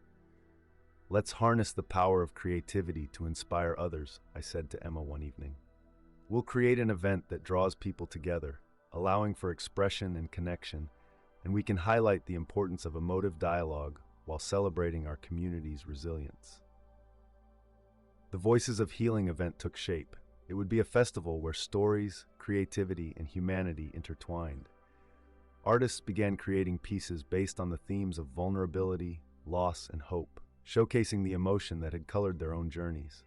"Let's harness the power of creativity to inspire others," I said to Emma one evening. "We'll create an event that draws people together, allowing for expression and connection, and we can highlight the importance of emotive dialogue while celebrating our community's resilience." The Voices of Healing event took shape. It would be a festival where stories, creativity, and humanity intertwined. Artists began creating pieces based on the themes of vulnerability, loss, and hope, showcasing the emotion that had colored their own journeys.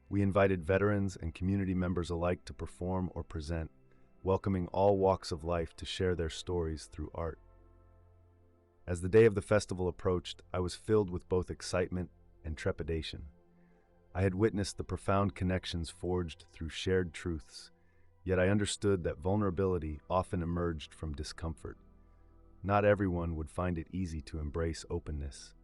We invited veterans and community members alike to perform or present, welcoming all walks of life to share their stories through art. As the day of the festival approached, I was filled with both excitement and trepidation. I had witnessed the profound connections forged through shared truths, yet I understood that vulnerability often emerged from discomfort. Not everyone would find it easy to embrace openness,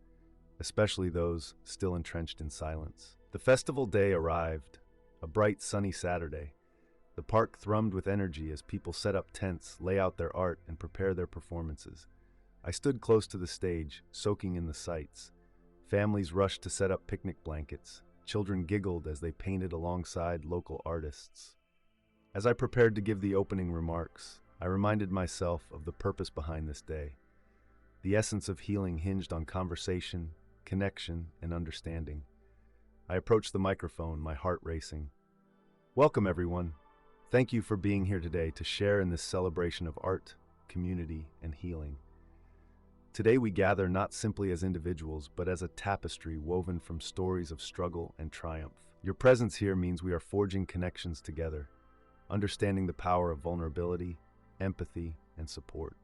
especially those still entrenched in silence. The festival day arrived, a bright sunny Saturday. The park thrummed with energy as people set up tents, lay out their art, and prepare their performances. I stood close to the stage, soaking in the sights. Families rushed to set up picnic blankets. Children giggled as they painted alongside local artists. As I prepared to give the opening remarks, I reminded myself of the purpose behind this day. The essence of healing hinged on conversation, connection, and understanding. I approached the microphone, my heart racing. "Welcome, everyone. Thank you for being here today to share in this celebration of art, community, and healing. Today we gather not simply as individuals, but as a tapestry woven from stories of struggle and triumph. Your presence here means we are forging connections together, understanding the power of vulnerability, empathy, and support."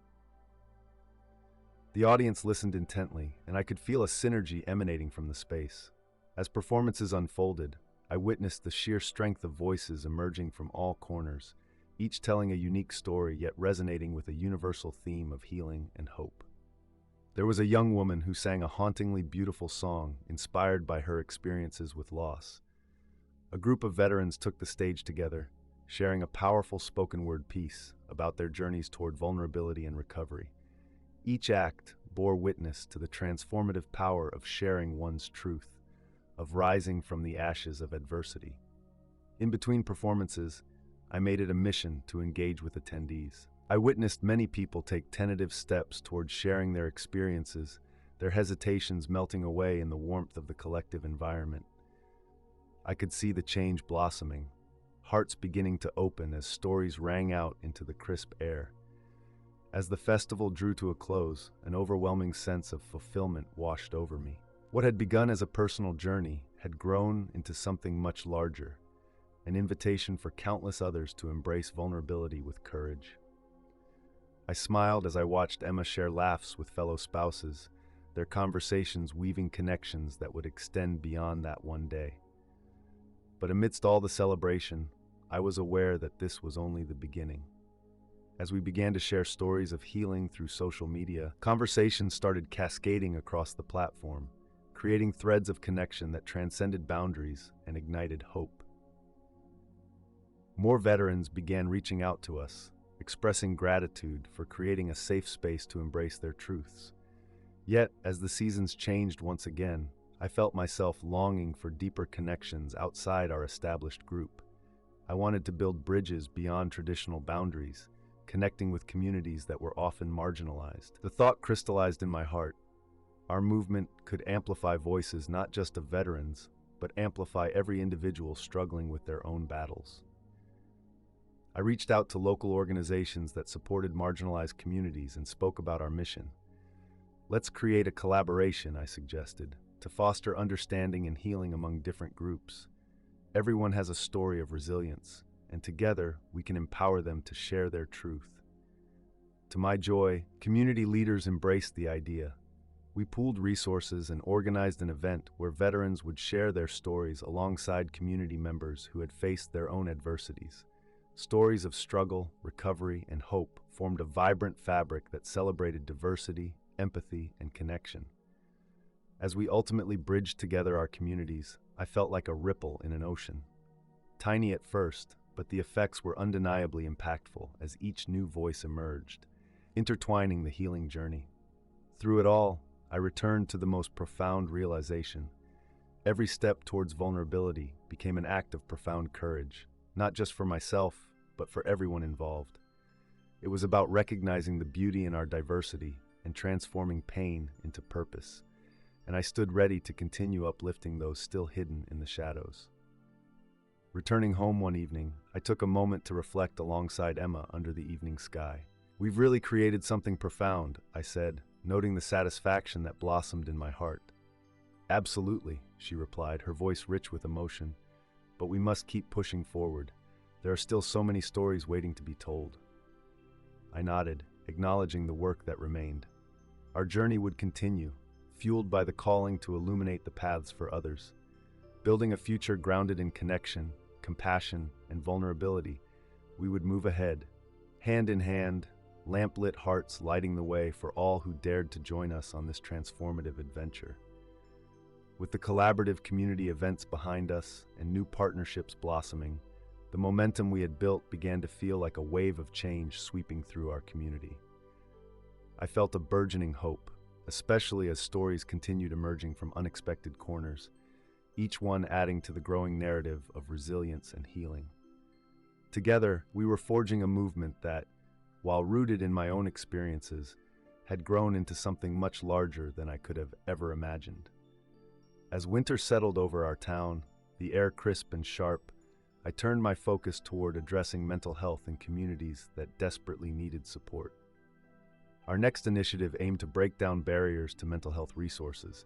The audience listened intently, and I could feel a synergy emanating from the space. As performances unfolded, I witnessed the sheer strength of voices emerging from all corners, each telling a unique story yet resonating with a universal theme of healing and hope. There was a young woman who sang a hauntingly beautiful song inspired by her experiences with loss. A group of veterans took the stage together, sharing a powerful spoken word piece about their journeys toward vulnerability and recovery. Each act bore witness to the transformative power of sharing one's truth, of rising from the ashes of adversity. In between performances, I made it a mission to engage with attendees. I witnessed many people take tentative steps towards sharing their experiences, their hesitations melting away in the warmth of the collective environment. I could see the change blossoming, hearts beginning to open as stories rang out into the crisp air. As the festival drew to a close, an overwhelming sense of fulfillment washed over me. What had begun as a personal journey had grown into something much larger, an invitation for countless others to embrace vulnerability with courage. I smiled as I watched Emma share laughs with fellow spouses, their conversations weaving connections that would extend beyond that one day. But amidst all the celebration, I was aware that this was only the beginning. As we began to share stories of healing through social media, conversations started cascading across the platform, creating threads of connection that transcended boundaries and ignited hope. More veterans began reaching out to us, expressing gratitude for creating a safe space to embrace their truths. Yet, as the seasons changed once again, I felt myself longing for deeper connections outside our established group. I wanted to build bridges beyond traditional boundaries, connecting with communities that were often marginalized. The thought crystallized in my heart. Our movement could amplify voices not just of veterans, but amplify every individual struggling with their own battles. I reached out to local organizations that supported marginalized communities and spoke about our mission. Let's create a collaboration, I suggested, to foster understanding and healing among different groups. Everyone has a story of resilience, and together we can empower them to share their truth. To my joy, community leaders embraced the idea. We pooled resources and organized an event where veterans would share their stories alongside community members who had faced their own adversities. Stories of struggle, recovery, and hope formed a vibrant fabric that celebrated diversity, empathy, and connection. As we ultimately bridged together our communities, I felt like a ripple in an ocean. Tiny at first, but the effects were undeniably impactful as each new voice emerged, intertwining the healing journey. Through it all, I returned to the most profound realization. Every step towards vulnerability became an act of profound courage, not just for myself, but for everyone involved. It was about recognizing the beauty in our diversity and transforming pain into purpose, and I stood ready to continue uplifting those still hidden in the shadows. Returning home one evening, I took a moment to reflect alongside Emma under the evening sky. "We've really created something profound," I said, noting the satisfaction that blossomed in my heart. "Absolutely," she replied, her voice rich with emotion. "But we must keep pushing forward. There are still so many stories waiting to be told." I nodded, acknowledging the work that remained. Our journey would continue, fueled by the calling to illuminate the paths for others. Building a future grounded in connection, compassion, and vulnerability, we would move ahead, hand in hand, lamp-lit hearts lighting the way for all who dared to join us on this transformative adventure. With the collaborative community events behind us and new partnerships blossoming, the momentum we had built began to feel like a wave of change sweeping through our community. I felt a burgeoning hope, especially as stories continued emerging from unexpected corners, each one adding to the growing narrative of resilience and healing. Together, we were forging a movement that, while rooted in my own experiences, had grown into something much larger than I could have ever imagined. As winter settled over our town, the air crisp and sharp, I turned my focus toward addressing mental health in communities that desperately needed support. Our next initiative aimed to break down barriers to mental health resources,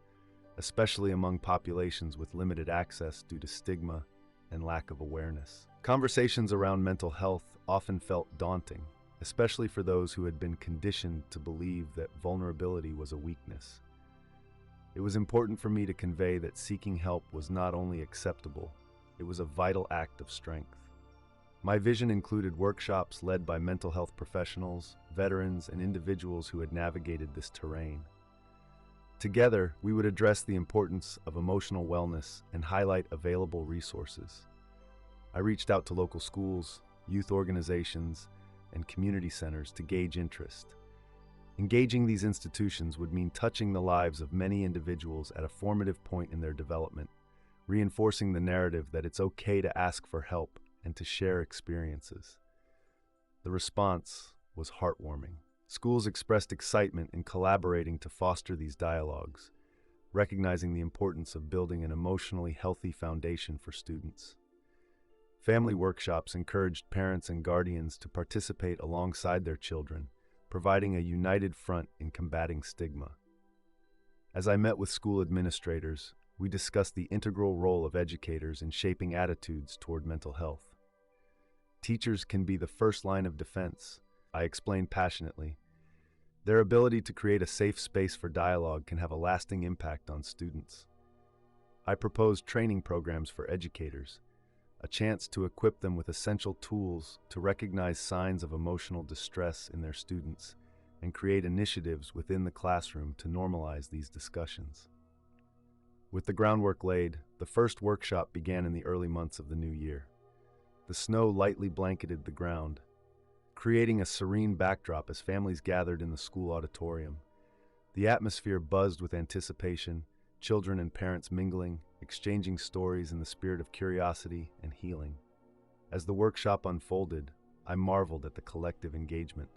especially among populations with limited access due to stigma and lack of awareness. Conversations around mental health often felt daunting, especially for those who had been conditioned to believe that vulnerability was a weakness. It was important for me to convey that seeking help was not only acceptable, it was a vital act of strength. My vision included workshops led by mental health professionals, veterans, and individuals who had navigated this terrain. Together, we would address the importance of emotional wellness and highlight available resources. I reached out to local schools, youth organizations, and community centers to gauge interest. Engaging these institutions would mean touching the lives of many individuals at a formative point in their development, reinforcing the narrative that it's okay to ask for help and to share experiences. The response was heartwarming. Schools expressed excitement in collaborating to foster these dialogues, recognizing the importance of building an emotionally healthy foundation for students. Family workshops encouraged parents and guardians to participate alongside their children, providing a united front in combating stigma. As I met with school administrators, we discussed the integral role of educators in shaping attitudes toward mental health. Teachers can be the first line of defense, I explained passionately. Their ability to create a safe space for dialogue can have a lasting impact on students. I proposed training programs for educators, a chance to equip them with essential tools to recognize signs of emotional distress in their students and create initiatives within the classroom to normalize these discussions. With the groundwork laid, the first workshop began in the early months of the new year. The snow lightly blanketed the ground, creating a serene backdrop as families gathered in the school auditorium. The atmosphere buzzed with anticipation, children and parents mingling, exchanging stories in the spirit of curiosity and healing. As the workshop unfolded, I marveled at the collective engagement.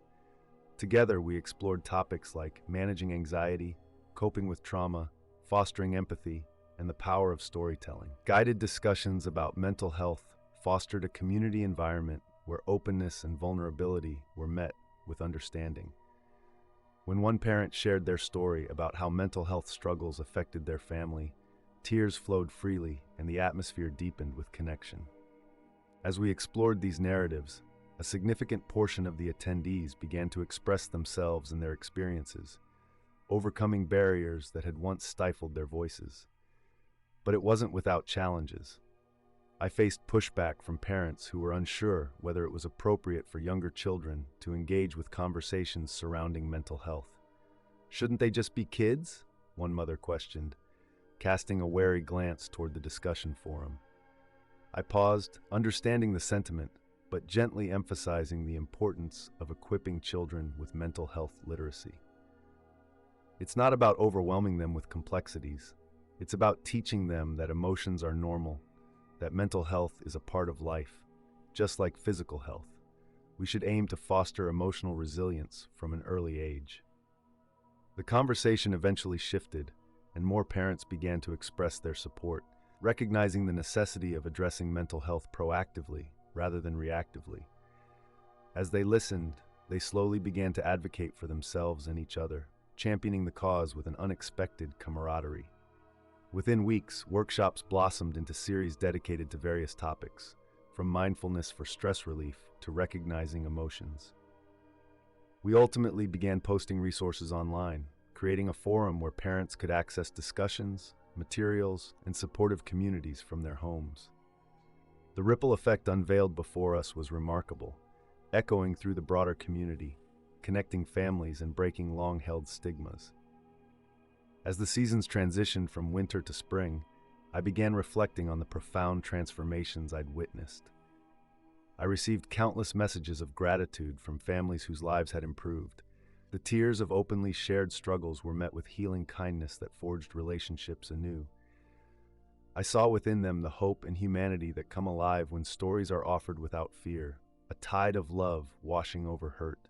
Together, we explored topics like managing anxiety, coping with trauma, fostering empathy, and the power of storytelling. Guided discussions about mental health fostered a community environment where openness and vulnerability were met with understanding. When one parent shared their story about how mental health struggles affected their family, tears flowed freely and the atmosphere deepened with connection. As we explored these narratives, a significant portion of the attendees began to express themselves and their experiences, overcoming barriers that had once stifled their voices. But it wasn't without challenges. I faced pushback from parents who were unsure whether it was appropriate for younger children to engage with conversations surrounding mental health. Shouldn't they just be kids? One mother questioned, casting a wary glance toward the discussion forum. I paused, understanding the sentiment, but gently emphasizing the importance of equipping children with mental health literacy. It's not about overwhelming them with complexities. It's about teaching them that emotions are normal, that mental health is a part of life, just like physical health. We should aim to foster emotional resilience from an early age. The conversation eventually shifted, and more parents began to express their support, recognizing the necessity of addressing mental health proactively rather than reactively. As they listened, they slowly began to advocate for themselves and each other, championing the cause with an unexpected camaraderie. Within weeks, workshops blossomed into series dedicated to various topics, from mindfulness for stress relief to recognizing emotions. We ultimately began posting resources online, creating a forum where parents could access discussions, materials, and supportive communities from their homes. The ripple effect unveiled before us was remarkable, echoing through the broader community, connecting families and breaking long-held stigmas. As the seasons transitioned from winter to spring, I began reflecting on the profound transformations I'd witnessed. I received countless messages of gratitude from families whose lives had improved. The tears of openly shared struggles were met with healing kindness that forged relationships anew. I saw within them the hope and humanity that come alive when stories are offered without fear, a tide of love washing over hurt.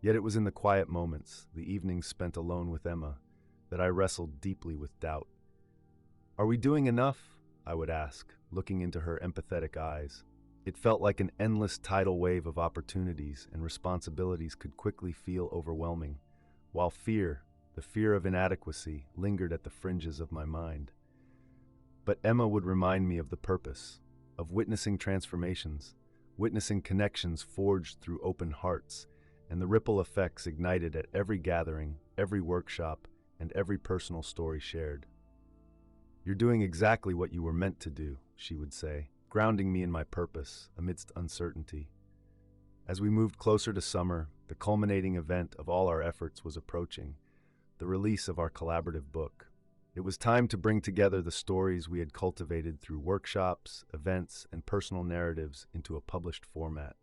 Yet it was in the quiet moments, the evenings spent alone with Emma, that I wrestled deeply with doubt. Are we doing enough? I would ask, looking into her empathetic eyes. It felt like an endless tidal wave of opportunities and responsibilities could quickly feel overwhelming, while fear, the fear of inadequacy, lingered at the fringes of my mind. But Emma would remind me of the purpose, of witnessing transformations, witnessing connections forged through open hearts, and the ripple effects ignited at every gathering, every workshop, and every personal story shared. You're doing exactly what you were meant to do, she would say, grounding me in my purpose amidst uncertainty. As we moved closer to summer, the culminating event of all our efforts was approaching, the release of our collaborative book. It was time to bring together the stories we had cultivated through workshops, events, and personal narratives into a published format.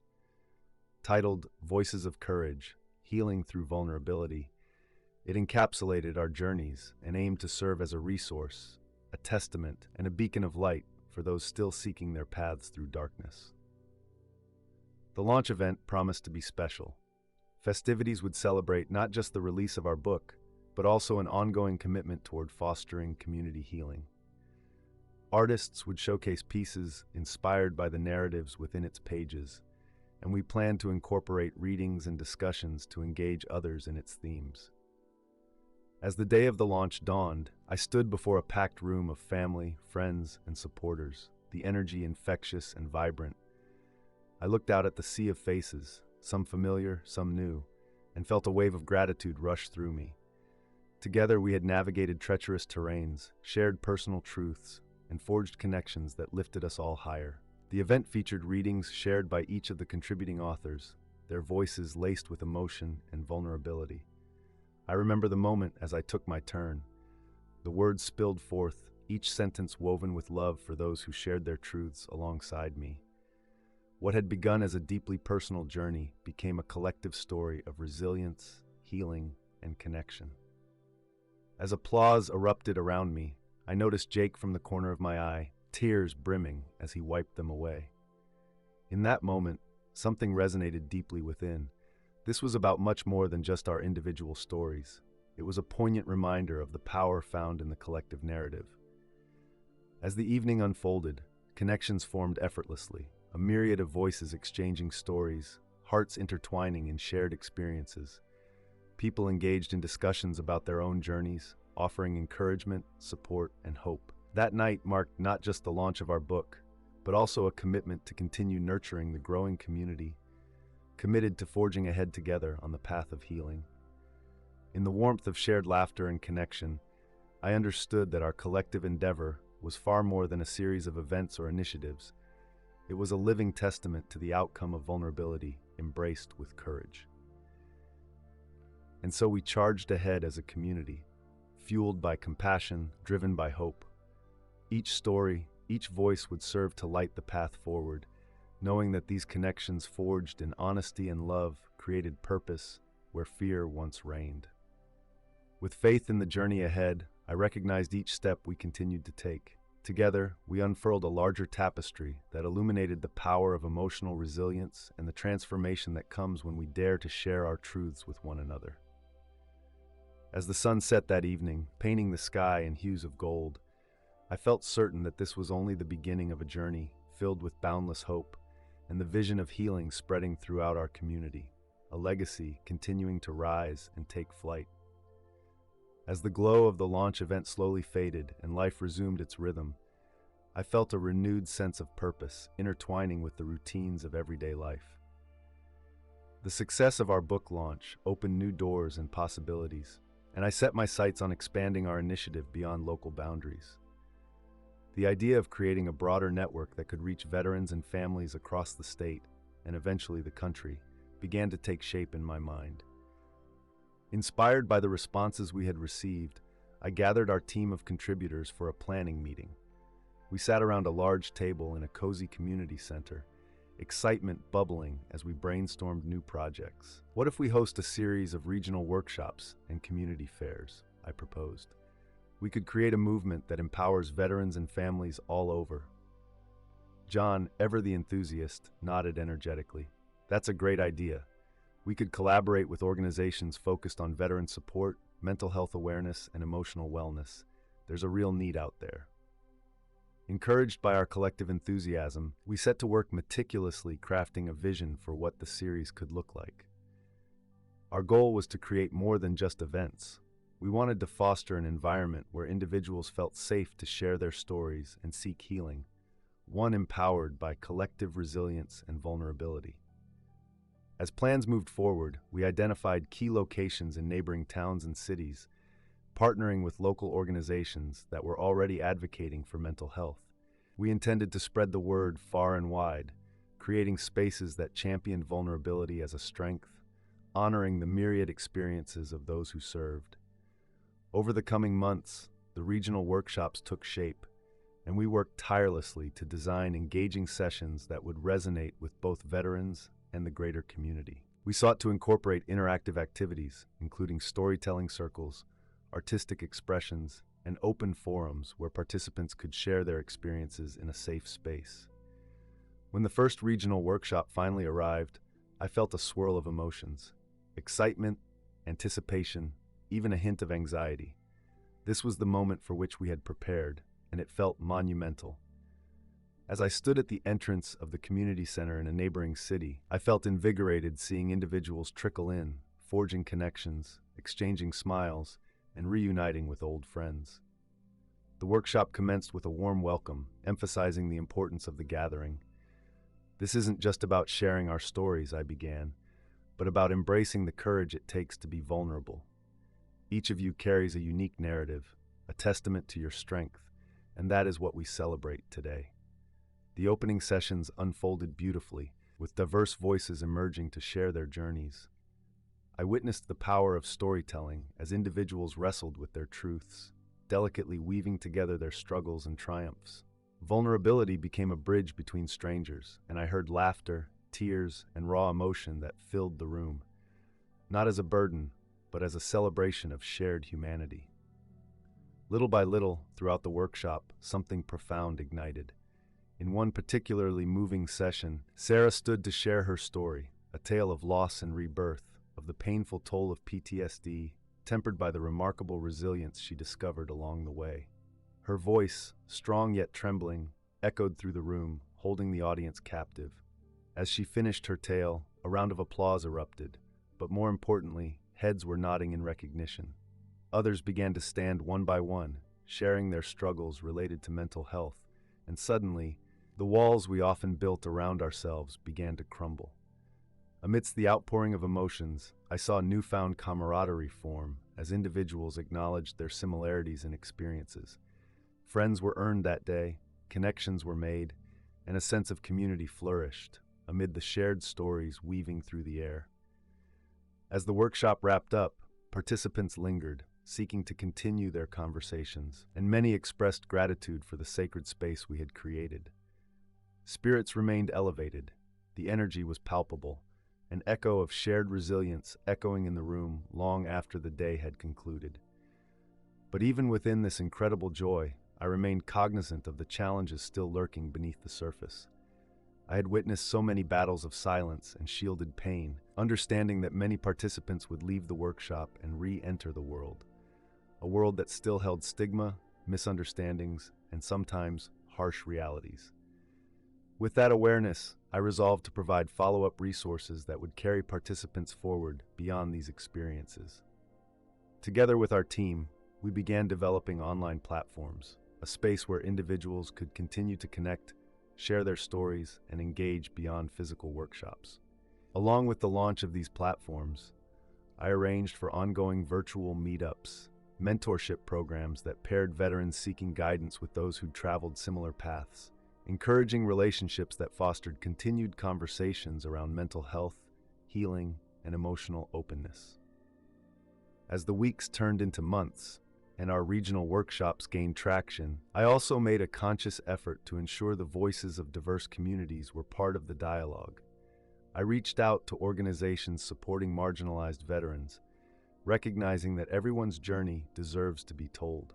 Titled Voices of Courage, Healing Through Vulnerability, it encapsulated our journeys and aimed to serve as a resource, a testament, and a beacon of light for those still seeking their paths through darkness. The launch event promised to be special. Festivities would celebrate not just the release of our book, but also an ongoing commitment toward fostering community healing. Artists would showcase pieces inspired by the narratives within its pages, and we plan to incorporate readings and discussions to engage others in its themes. As the day of the launch dawned, I stood before a packed room of family, friends, and supporters, the energy infectious and vibrant. I looked out at the sea of faces, some familiar, some new, and felt a wave of gratitude rush through me. Together we had navigated treacherous terrains, shared personal truths, and forged connections that lifted us all higher. The event featured readings shared by each of the contributing authors, their voices laced with emotion and vulnerability. I remember the moment as I took my turn. The words spilled forth, each sentence woven with love for those who shared their truths alongside me. What had begun as a deeply personal journey became a collective story of resilience, healing, and connection. As applause erupted around me, I noticed Jake from the corner of my eye, tears brimming as he wiped them away. In that moment, something resonated deeply within. This was about much more than just our individual stories. It was a poignant reminder of the power found in the collective narrative. As the evening unfolded, connections formed effortlessly, a myriad of voices exchanging stories, hearts intertwining in shared experiences. People engaged in discussions about their own journeys, offering encouragement, support, and hope. That night marked not just the launch of our book, but also a commitment to continue nurturing the growing community, committed to forging ahead together on the path of healing. In the warmth of shared laughter and connection, I understood that our collective endeavor was far more than a series of events or initiatives. It was a living testament to the outcome of vulnerability embraced with courage. And so we charged ahead as a community, fueled by compassion, driven by hope. Each story, each voice would serve to light the path forward, knowing that these connections forged in honesty and love created purpose where fear once reigned. With faith in the journey ahead, I recognized each step we continued to take. Together, we unfurled a larger tapestry that illuminated the power of emotional resilience and the transformation that comes when we dare to share our truths with one another. As the sun set that evening, painting the sky in hues of gold, I felt certain that this was only the beginning of a journey filled with boundless hope and the vision of healing spreading throughout our community, a legacy continuing to rise and take flight. As the glow of the launch event slowly faded and life resumed its rhythm, I felt a renewed sense of purpose intertwining with the routines of everyday life. The success of our book launch opened new doors and possibilities, and I set my sights on expanding our initiative beyond local boundaries. The idea of creating a broader network that could reach veterans and families across the state, and eventually the country, began to take shape in my mind. Inspired by the responses we had received, I gathered our team of contributors for a planning meeting. We sat around a large table in a cozy community center, excitement bubbling as we brainstormed new projects. What if we host a series of regional workshops and community fairs? I proposed. We could create a movement that empowers veterans and families all over. John, ever the enthusiast, nodded energetically. That's a great idea. We could collaborate with organizations focused on veteran support, mental health awareness, and emotional wellness. There's a real need out there. Encouraged by our collective enthusiasm, we set to work meticulously crafting a vision for what the series could look like. Our goal was to create more than just events. We wanted to foster an environment where individuals felt safe to share their stories and seek healing, one empowered by collective resilience and vulnerability. As plans moved forward, we identified key locations in neighboring towns and cities, partnering with local organizations that were already advocating for mental health. We intended to spread the word far and wide, creating spaces that championed vulnerability as a strength, honoring the myriad experiences of those who served. Over the coming months, the regional workshops took shape, and we worked tirelessly to design engaging sessions that would resonate with both veterans and the greater community. We sought to incorporate interactive activities, including storytelling circles, artistic expressions, and open forums where participants could share their experiences in a safe space. When the first regional workshop finally arrived, I felt a swirl of emotions: excitement, anticipation, even a hint of anxiety. This was the moment for which we had prepared, and it felt monumental. As I stood at the entrance of the community center in a neighboring city, I felt invigorated seeing individuals trickle in, forging connections, exchanging smiles, and reuniting with old friends. The workshop commenced with a warm welcome, emphasizing the importance of the gathering. "This isn't just about sharing our stories," I began, "but about embracing the courage it takes to be vulnerable. Each of you carries a unique narrative, a testament to your strength, and that is what we celebrate today." The opening sessions unfolded beautifully, with diverse voices emerging to share their journeys. I witnessed the power of storytelling as individuals wrestled with their truths, delicately weaving together their struggles and triumphs. Vulnerability became a bridge between strangers, and I heard laughter, tears, and raw emotion that filled the room, not as a burden, but as a celebration of shared humanity. Little by little, throughout the workshop, something profound ignited. In one particularly moving session, Sarah stood to share her story, a tale of loss and rebirth, of the painful toll of PTSD, tempered by the remarkable resilience she discovered along the way. Her voice, strong yet trembling, echoed through the room, holding the audience captive. As she finished her tale, a round of applause erupted, but more importantly, heads were nodding in recognition. Others began to stand one by one, sharing their struggles related to mental health, and suddenly, the walls we often built around ourselves began to crumble. Amidst the outpouring of emotions, I saw newfound camaraderie form as individuals acknowledged their similarities and experiences. Friends were earned that day, connections were made, and a sense of community flourished amid the shared stories weaving through the air. As the workshop wrapped up, participants lingered, seeking to continue their conversations, and many expressed gratitude for the sacred space we had created. Spirits remained elevated, the energy was palpable, an echo of shared resilience echoing in the room long after the day had concluded. But even within this incredible joy, I remained cognizant of the challenges still lurking beneath the surface. I had witnessed so many battles of silence and shielded pain, understanding that many participants would leave the workshop and re-enter the world. A world that still held stigma, misunderstandings, and sometimes harsh realities. With that awareness, I resolved to provide follow-up resources that would carry participants forward beyond these experiences. Together with our team, we began developing online platforms, a space where individuals could continue to connect, share their stories, and engage beyond physical workshops. Along with the launch of these platforms, I arranged for ongoing virtual meetups, mentorship programs that paired veterans seeking guidance with those who'd traveled similar paths, encouraging relationships that fostered continued conversations around mental health, healing, and emotional openness. As the weeks turned into months, and our regional workshops gained traction, I also made a conscious effort to ensure the voices of diverse communities were part of the dialogue. I reached out to organizations supporting marginalized veterans, recognizing that everyone's journey deserves to be told.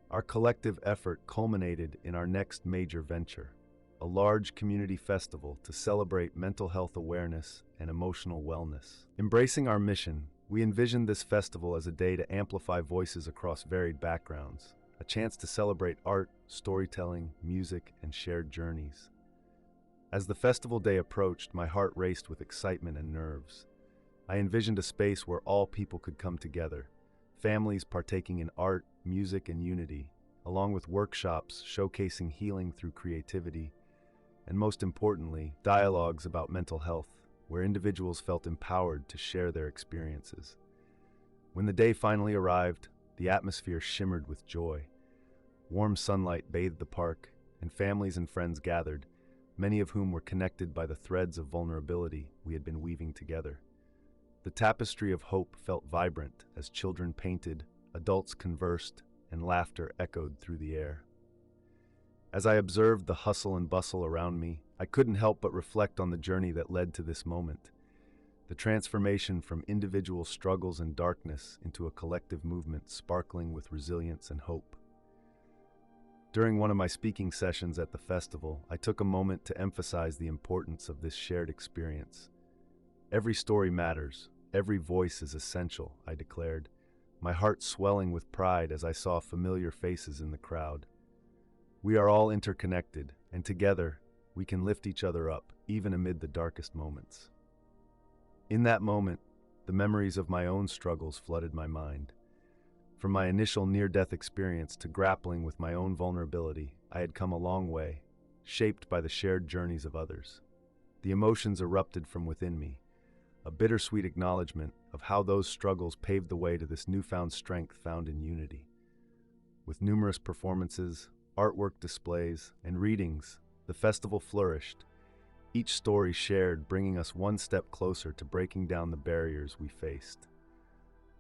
Our collective effort culminated in our next major venture, a large community festival to celebrate mental health awareness and emotional wellness. Embracing our mission, we envisioned this festival as a day to amplify voices across varied backgrounds, a chance to celebrate art, storytelling, music, and shared journeys. As the festival day approached, my heart raced with excitement and nerves. I envisioned a space where all people could come together, families partaking in art, music, and unity, along with workshops showcasing healing through creativity, and most importantly, dialogues about mental health, where individuals felt empowered to share their experiences. When the day finally arrived, the atmosphere shimmered with joy. Warm sunlight bathed the park, and families and friends gathered, many of whom were connected by the threads of vulnerability we had been weaving together. The tapestry of hope felt vibrant as children painted, adults conversed, and laughter echoed through the air. As I observed the hustle and bustle around me, I couldn't help but reflect on the journey that led to this moment. The transformation from individual struggles and darkness into a collective movement sparkling with resilience and hope. During one of my speaking sessions at the festival, I took a moment to emphasize the importance of this shared experience. Every story matters, every voice is essential, I declared, my heart swelling with pride as I saw familiar faces in the crowd. We are all interconnected, and together, we can lift each other up, even amid the darkest moments. In that moment, the memories of my own struggles flooded my mind. From my initial near-death experience to grappling with my own vulnerability, I had come a long way, shaped by the shared journeys of others. The emotions erupted from within me, a bittersweet acknowledgement of how those struggles paved the way to this newfound strength found in unity. With numerous performances, artwork displays, and readings, the festival flourished, each story shared bringing us one step closer to breaking down the barriers we faced.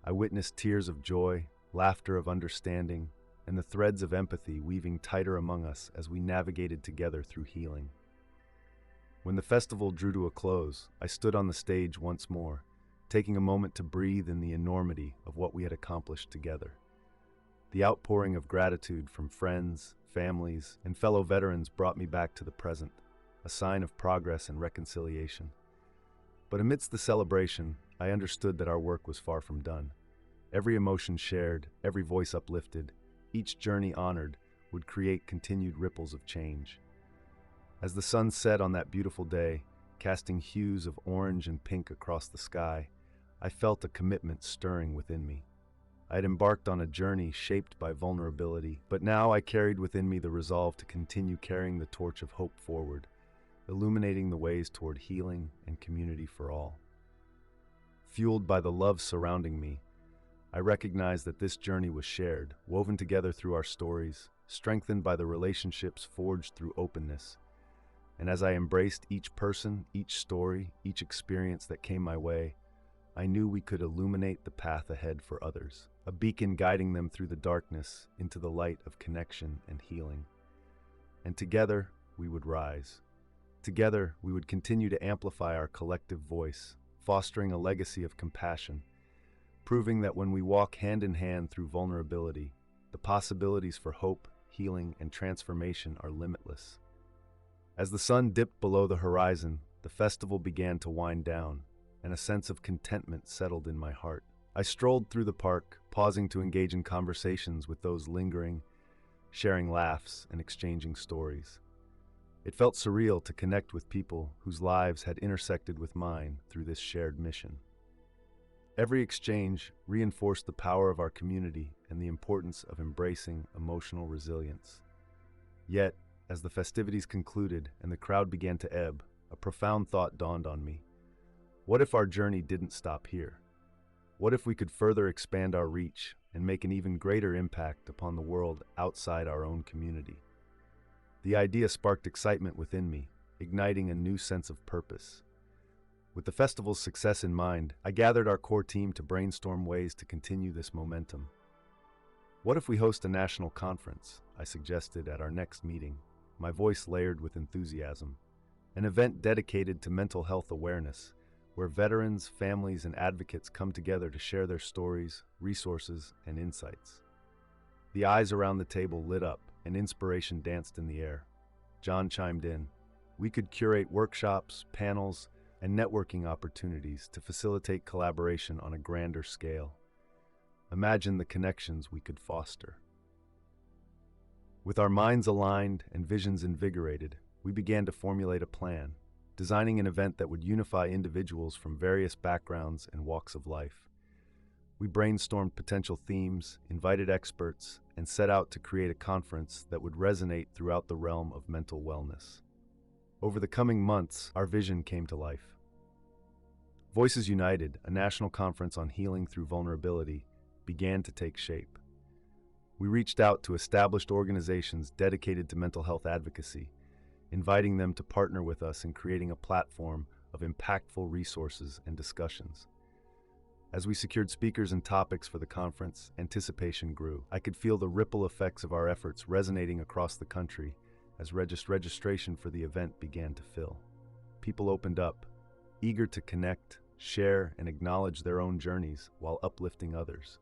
I witnessed tears of joy, laughter of understanding, and the threads of empathy weaving tighter among us as we navigated together through healing. When the festival drew to a close, I stood on the stage once more, taking a moment to breathe in the enormity of what we had accomplished together. The outpouring of gratitude from friends, families, and fellow veterans brought me back to the present, a sign of progress and reconciliation. But amidst the celebration, I understood that our work was far from done. Every emotion shared, every voice uplifted, each journey honored, would create continued ripples of change. As the sun set on that beautiful day, casting hues of orange and pink across the sky, I felt a commitment stirring within me. I had embarked on a journey shaped by vulnerability, but now I carried within me the resolve to continue carrying the torch of hope forward, illuminating the ways toward healing and community for all. Fueled by the love surrounding me, I recognized that this journey was shared, woven together through our stories, strengthened by the relationships forged through openness. And as I embraced each person, each story, each experience that came my way, I knew we could illuminate the path ahead for others, a beacon guiding them through the darkness into the light of connection and healing. And together, we would rise. Together, we would continue to amplify our collective voice, fostering a legacy of compassion, proving that when we walk hand in hand through vulnerability, the possibilities for hope, healing, and transformation are limitless. As the sun dipped below the horizon, the festival began to wind down, and a sense of contentment settled in my heart. I strolled through the park, pausing to engage in conversations with those lingering, sharing laughs and exchanging stories. It felt surreal to connect with people whose lives had intersected with mine through this shared mission. Every exchange reinforced the power of our community and the importance of embracing emotional resilience. Yet, as the festivities concluded and the crowd began to ebb, a profound thought dawned on me. What if our journey didn't stop here? What if we could further expand our reach and make an even greater impact upon the world outside our own community? The idea sparked excitement within me, igniting a new sense of purpose. With the festival's success in mind, I gathered our core team to brainstorm ways to continue this momentum. What if we host a national conference? I suggested at our next meeting, my voice layered with enthusiasm. An event dedicated to mental health awareness, where veterans, families, and advocates come together to share their stories, resources, and insights. The eyes around the table lit up, and inspiration danced in the air. John chimed in. We could curate workshops, panels, and networking opportunities to facilitate collaboration on a grander scale. Imagine the connections we could foster. With our minds aligned and visions invigorated, we began to formulate a plan, designing an event that would unify individuals from various backgrounds and walks of life. We brainstormed potential themes, invited experts, and set out to create a conference that would resonate throughout the realm of mental wellness. Over the coming months, our vision came to life. Voices United, a national conference on healing through vulnerability, began to take shape. We reached out to established organizations dedicated to mental health advocacy, inviting them to partner with us in creating a platform of impactful resources and discussions. As we secured speakers and topics for the conference, anticipation grew. I could feel the ripple effects of our efforts resonating across the country as registration for the event began to fill. People opened up, eager to connect, share, and acknowledge their own journeys while uplifting others.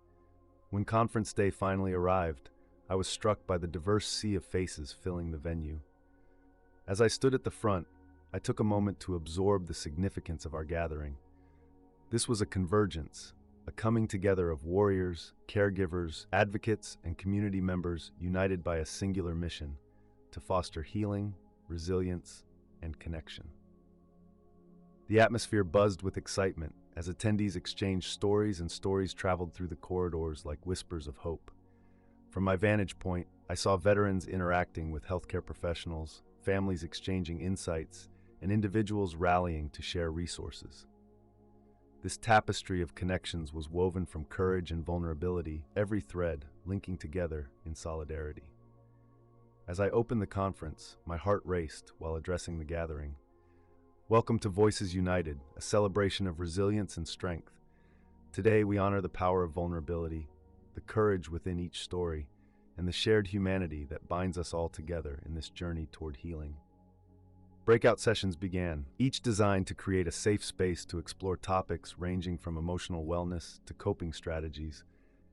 When conference day finally arrived, I was struck by the diverse sea of faces filling the venue. As I stood at the front, I took a moment to absorb the significance of our gathering. This was a convergence, a coming together of warriors, caregivers, advocates, and community members united by a singular mission: to foster healing, resilience, and connection. The atmosphere buzzed with excitement as attendees exchanged stories, and stories traveled through the corridors like whispers of hope. From my vantage point, I saw veterans interacting with healthcare professionals, families exchanging insights, and individuals rallying to share resources. This tapestry of connections was woven from courage and vulnerability, every thread linking together in solidarity. As I opened the conference, my heart raced while addressing the gathering. Welcome to Voices United, a celebration of resilience and strength. Today, we honor the power of vulnerability, the courage within each story, and the shared humanity that binds us all together in this journey toward healing. Breakout sessions began, each designed to create a safe space to explore topics ranging from emotional wellness to coping strategies,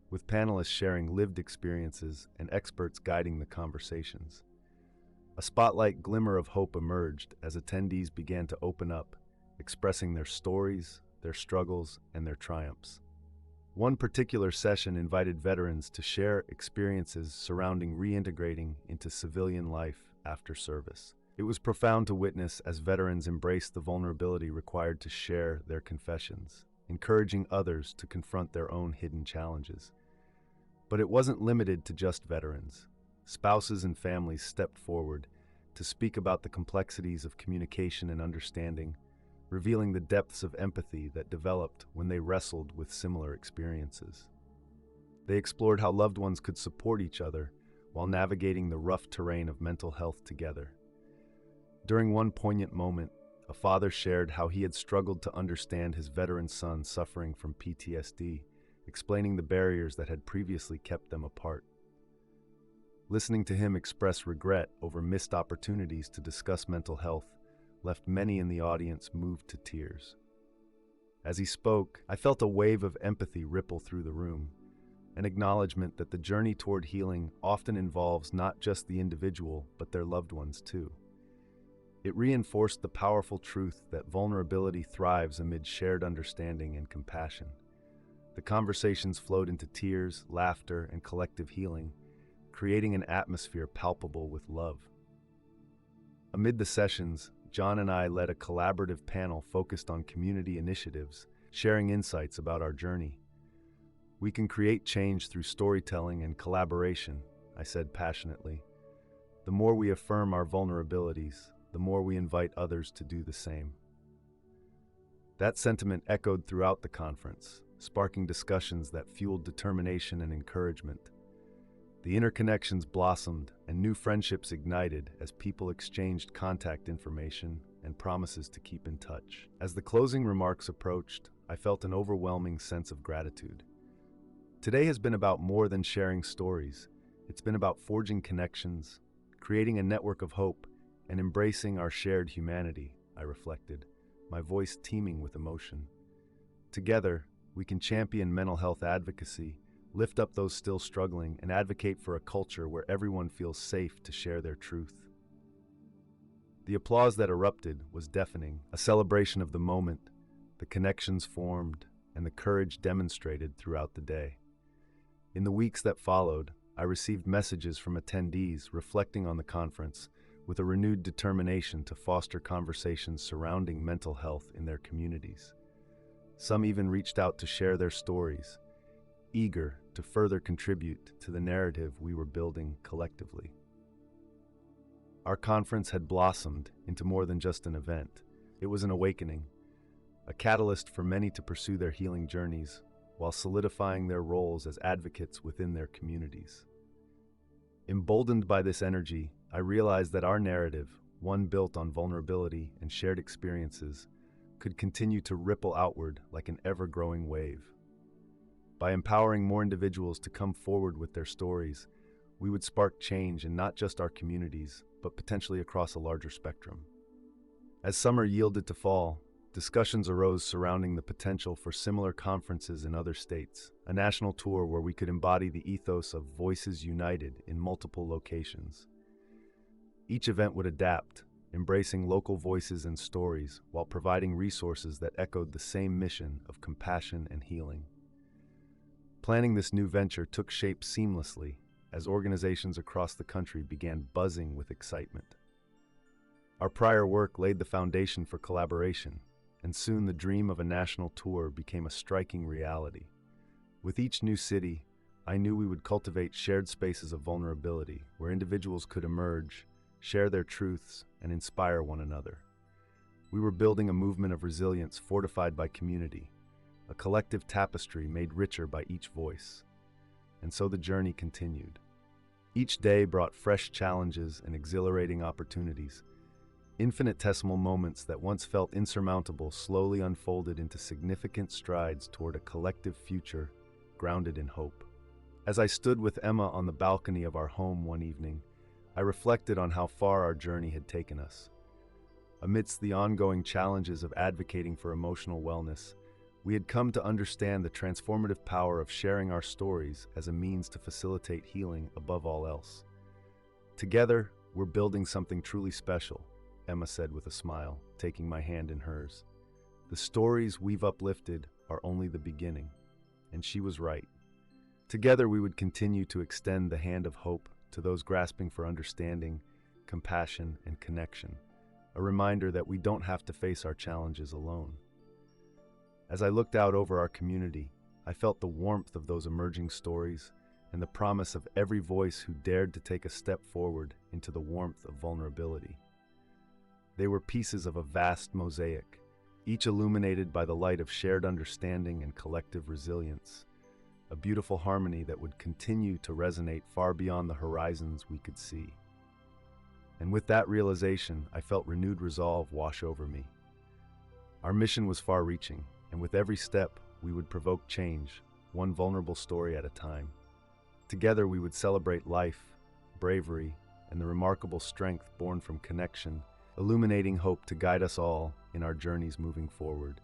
with panelists sharing lived experiences and experts guiding the conversations. A spotlight glimmer of hope emerged as attendees began to open up, expressing their stories, their struggles, and their triumphs. One particular session invited veterans to share experiences surrounding reintegrating into civilian life after service. It was profound to witness as veterans embraced the vulnerability required to share their confessions, encouraging others to confront their own hidden challenges. But it wasn't limited to just veterans. Spouses and families stepped forward to speak about the complexities of communication and understanding, revealing the depths of empathy that developed when they wrestled with similar experiences. They explored how loved ones could support each other while navigating the rough terrain of mental health together. During one poignant moment, a father shared how he had struggled to understand his veteran son suffering from PTSD, explaining the barriers that had previously kept them apart. Listening to him express regret over missed opportunities to discuss mental health left many in the audience moved to tears. As he spoke, I felt a wave of empathy ripple through the room, an acknowledgement that the journey toward healing often involves not just the individual, but their loved ones too. It reinforced the powerful truth that vulnerability thrives amid shared understanding and compassion. The conversations flowed into tears, laughter, and collective healing, creating an atmosphere palpable with love. Amid the sessions, John and I led a collaborative panel focused on community initiatives, sharing insights about our journey. "We can create change through storytelling and collaboration," I said passionately. "The more we affirm our vulnerabilities, the more we invite others to do the same." That sentiment echoed throughout the conference, sparking discussions that fueled determination and encouragement. The interconnections blossomed and new friendships ignited as people exchanged contact information and promises to keep in touch. As the closing remarks approached, I felt an overwhelming sense of gratitude. Today has been about more than sharing stories. It's been about forging connections, creating a network of hope, and embracing our shared humanity, I reflected, my voice teeming with emotion. Together, we can champion mental health advocacy, lift up those still struggling, and advocate for a culture where everyone feels safe to share their truth. The applause that erupted was deafening, a celebration of the moment, the connections formed, and the courage demonstrated throughout the day. In the weeks that followed, I received messages from attendees reflecting on the conference with a renewed determination to foster conversations surrounding mental health in their communities. Some even reached out to share their stories, eager to further contribute to the narrative we were building collectively. Our conference had blossomed into more than just an event. It was an awakening, a catalyst for many to pursue their healing journeys while solidifying their roles as advocates within their communities. Emboldened by this energy, I realized that our narrative, one built on vulnerability and shared experiences, could continue to ripple outward like an ever-growing wave. By empowering more individuals to come forward with their stories, we would spark change in not just our communities, but potentially across a larger spectrum. As summer yielded to fall, discussions arose surrounding the potential for similar conferences in other states, a national tour where we could embody the ethos of Voices United in multiple locations. Each event would adapt, embracing local voices and stories while providing resources that echoed the same mission of compassion and healing. Planning this new venture took shape seamlessly as organizations across the country began buzzing with excitement. Our prior work laid the foundation for collaboration, and soon the dream of a national tour became a striking reality. With each new city, I knew we would cultivate shared spaces of vulnerability where individuals could emerge, share their truths, and inspire one another. We were building a movement of resilience fortified by community, a collective tapestry made richer by each voice. And so the journey continued. Each day brought fresh challenges and exhilarating opportunities. Infinitesimal moments that once felt insurmountable slowly unfolded into significant strides toward a collective future grounded in hope. As I stood with Emma on the balcony of our home one evening, I reflected on how far our journey had taken us. Amidst the ongoing challenges of advocating for emotional wellness, we had come to understand the transformative power of sharing our stories as a means to facilitate healing above all else. Together, we're building something truly special, Emma said with a smile, taking my hand in hers. The stories we've uplifted are only the beginning. And she was right. Together, we would continue to extend the hand of hope to those grasping for understanding, compassion, and connection, a reminder that we don't have to face our challenges alone. As I looked out over our community, I felt the warmth of those emerging stories and the promise of every voice who dared to take a step forward into the warmth of vulnerability. They were pieces of a vast mosaic, each illuminated by the light of shared understanding and collective resilience, a beautiful harmony that would continue to resonate far beyond the horizons we could see. And with that realization, I felt renewed resolve wash over me. Our mission was far-reaching, and with every step, we would provoke change, one vulnerable story at a time. Together, we would celebrate life, bravery, and the remarkable strength born from connection, illuminating hope to guide us all in our journeys moving forward.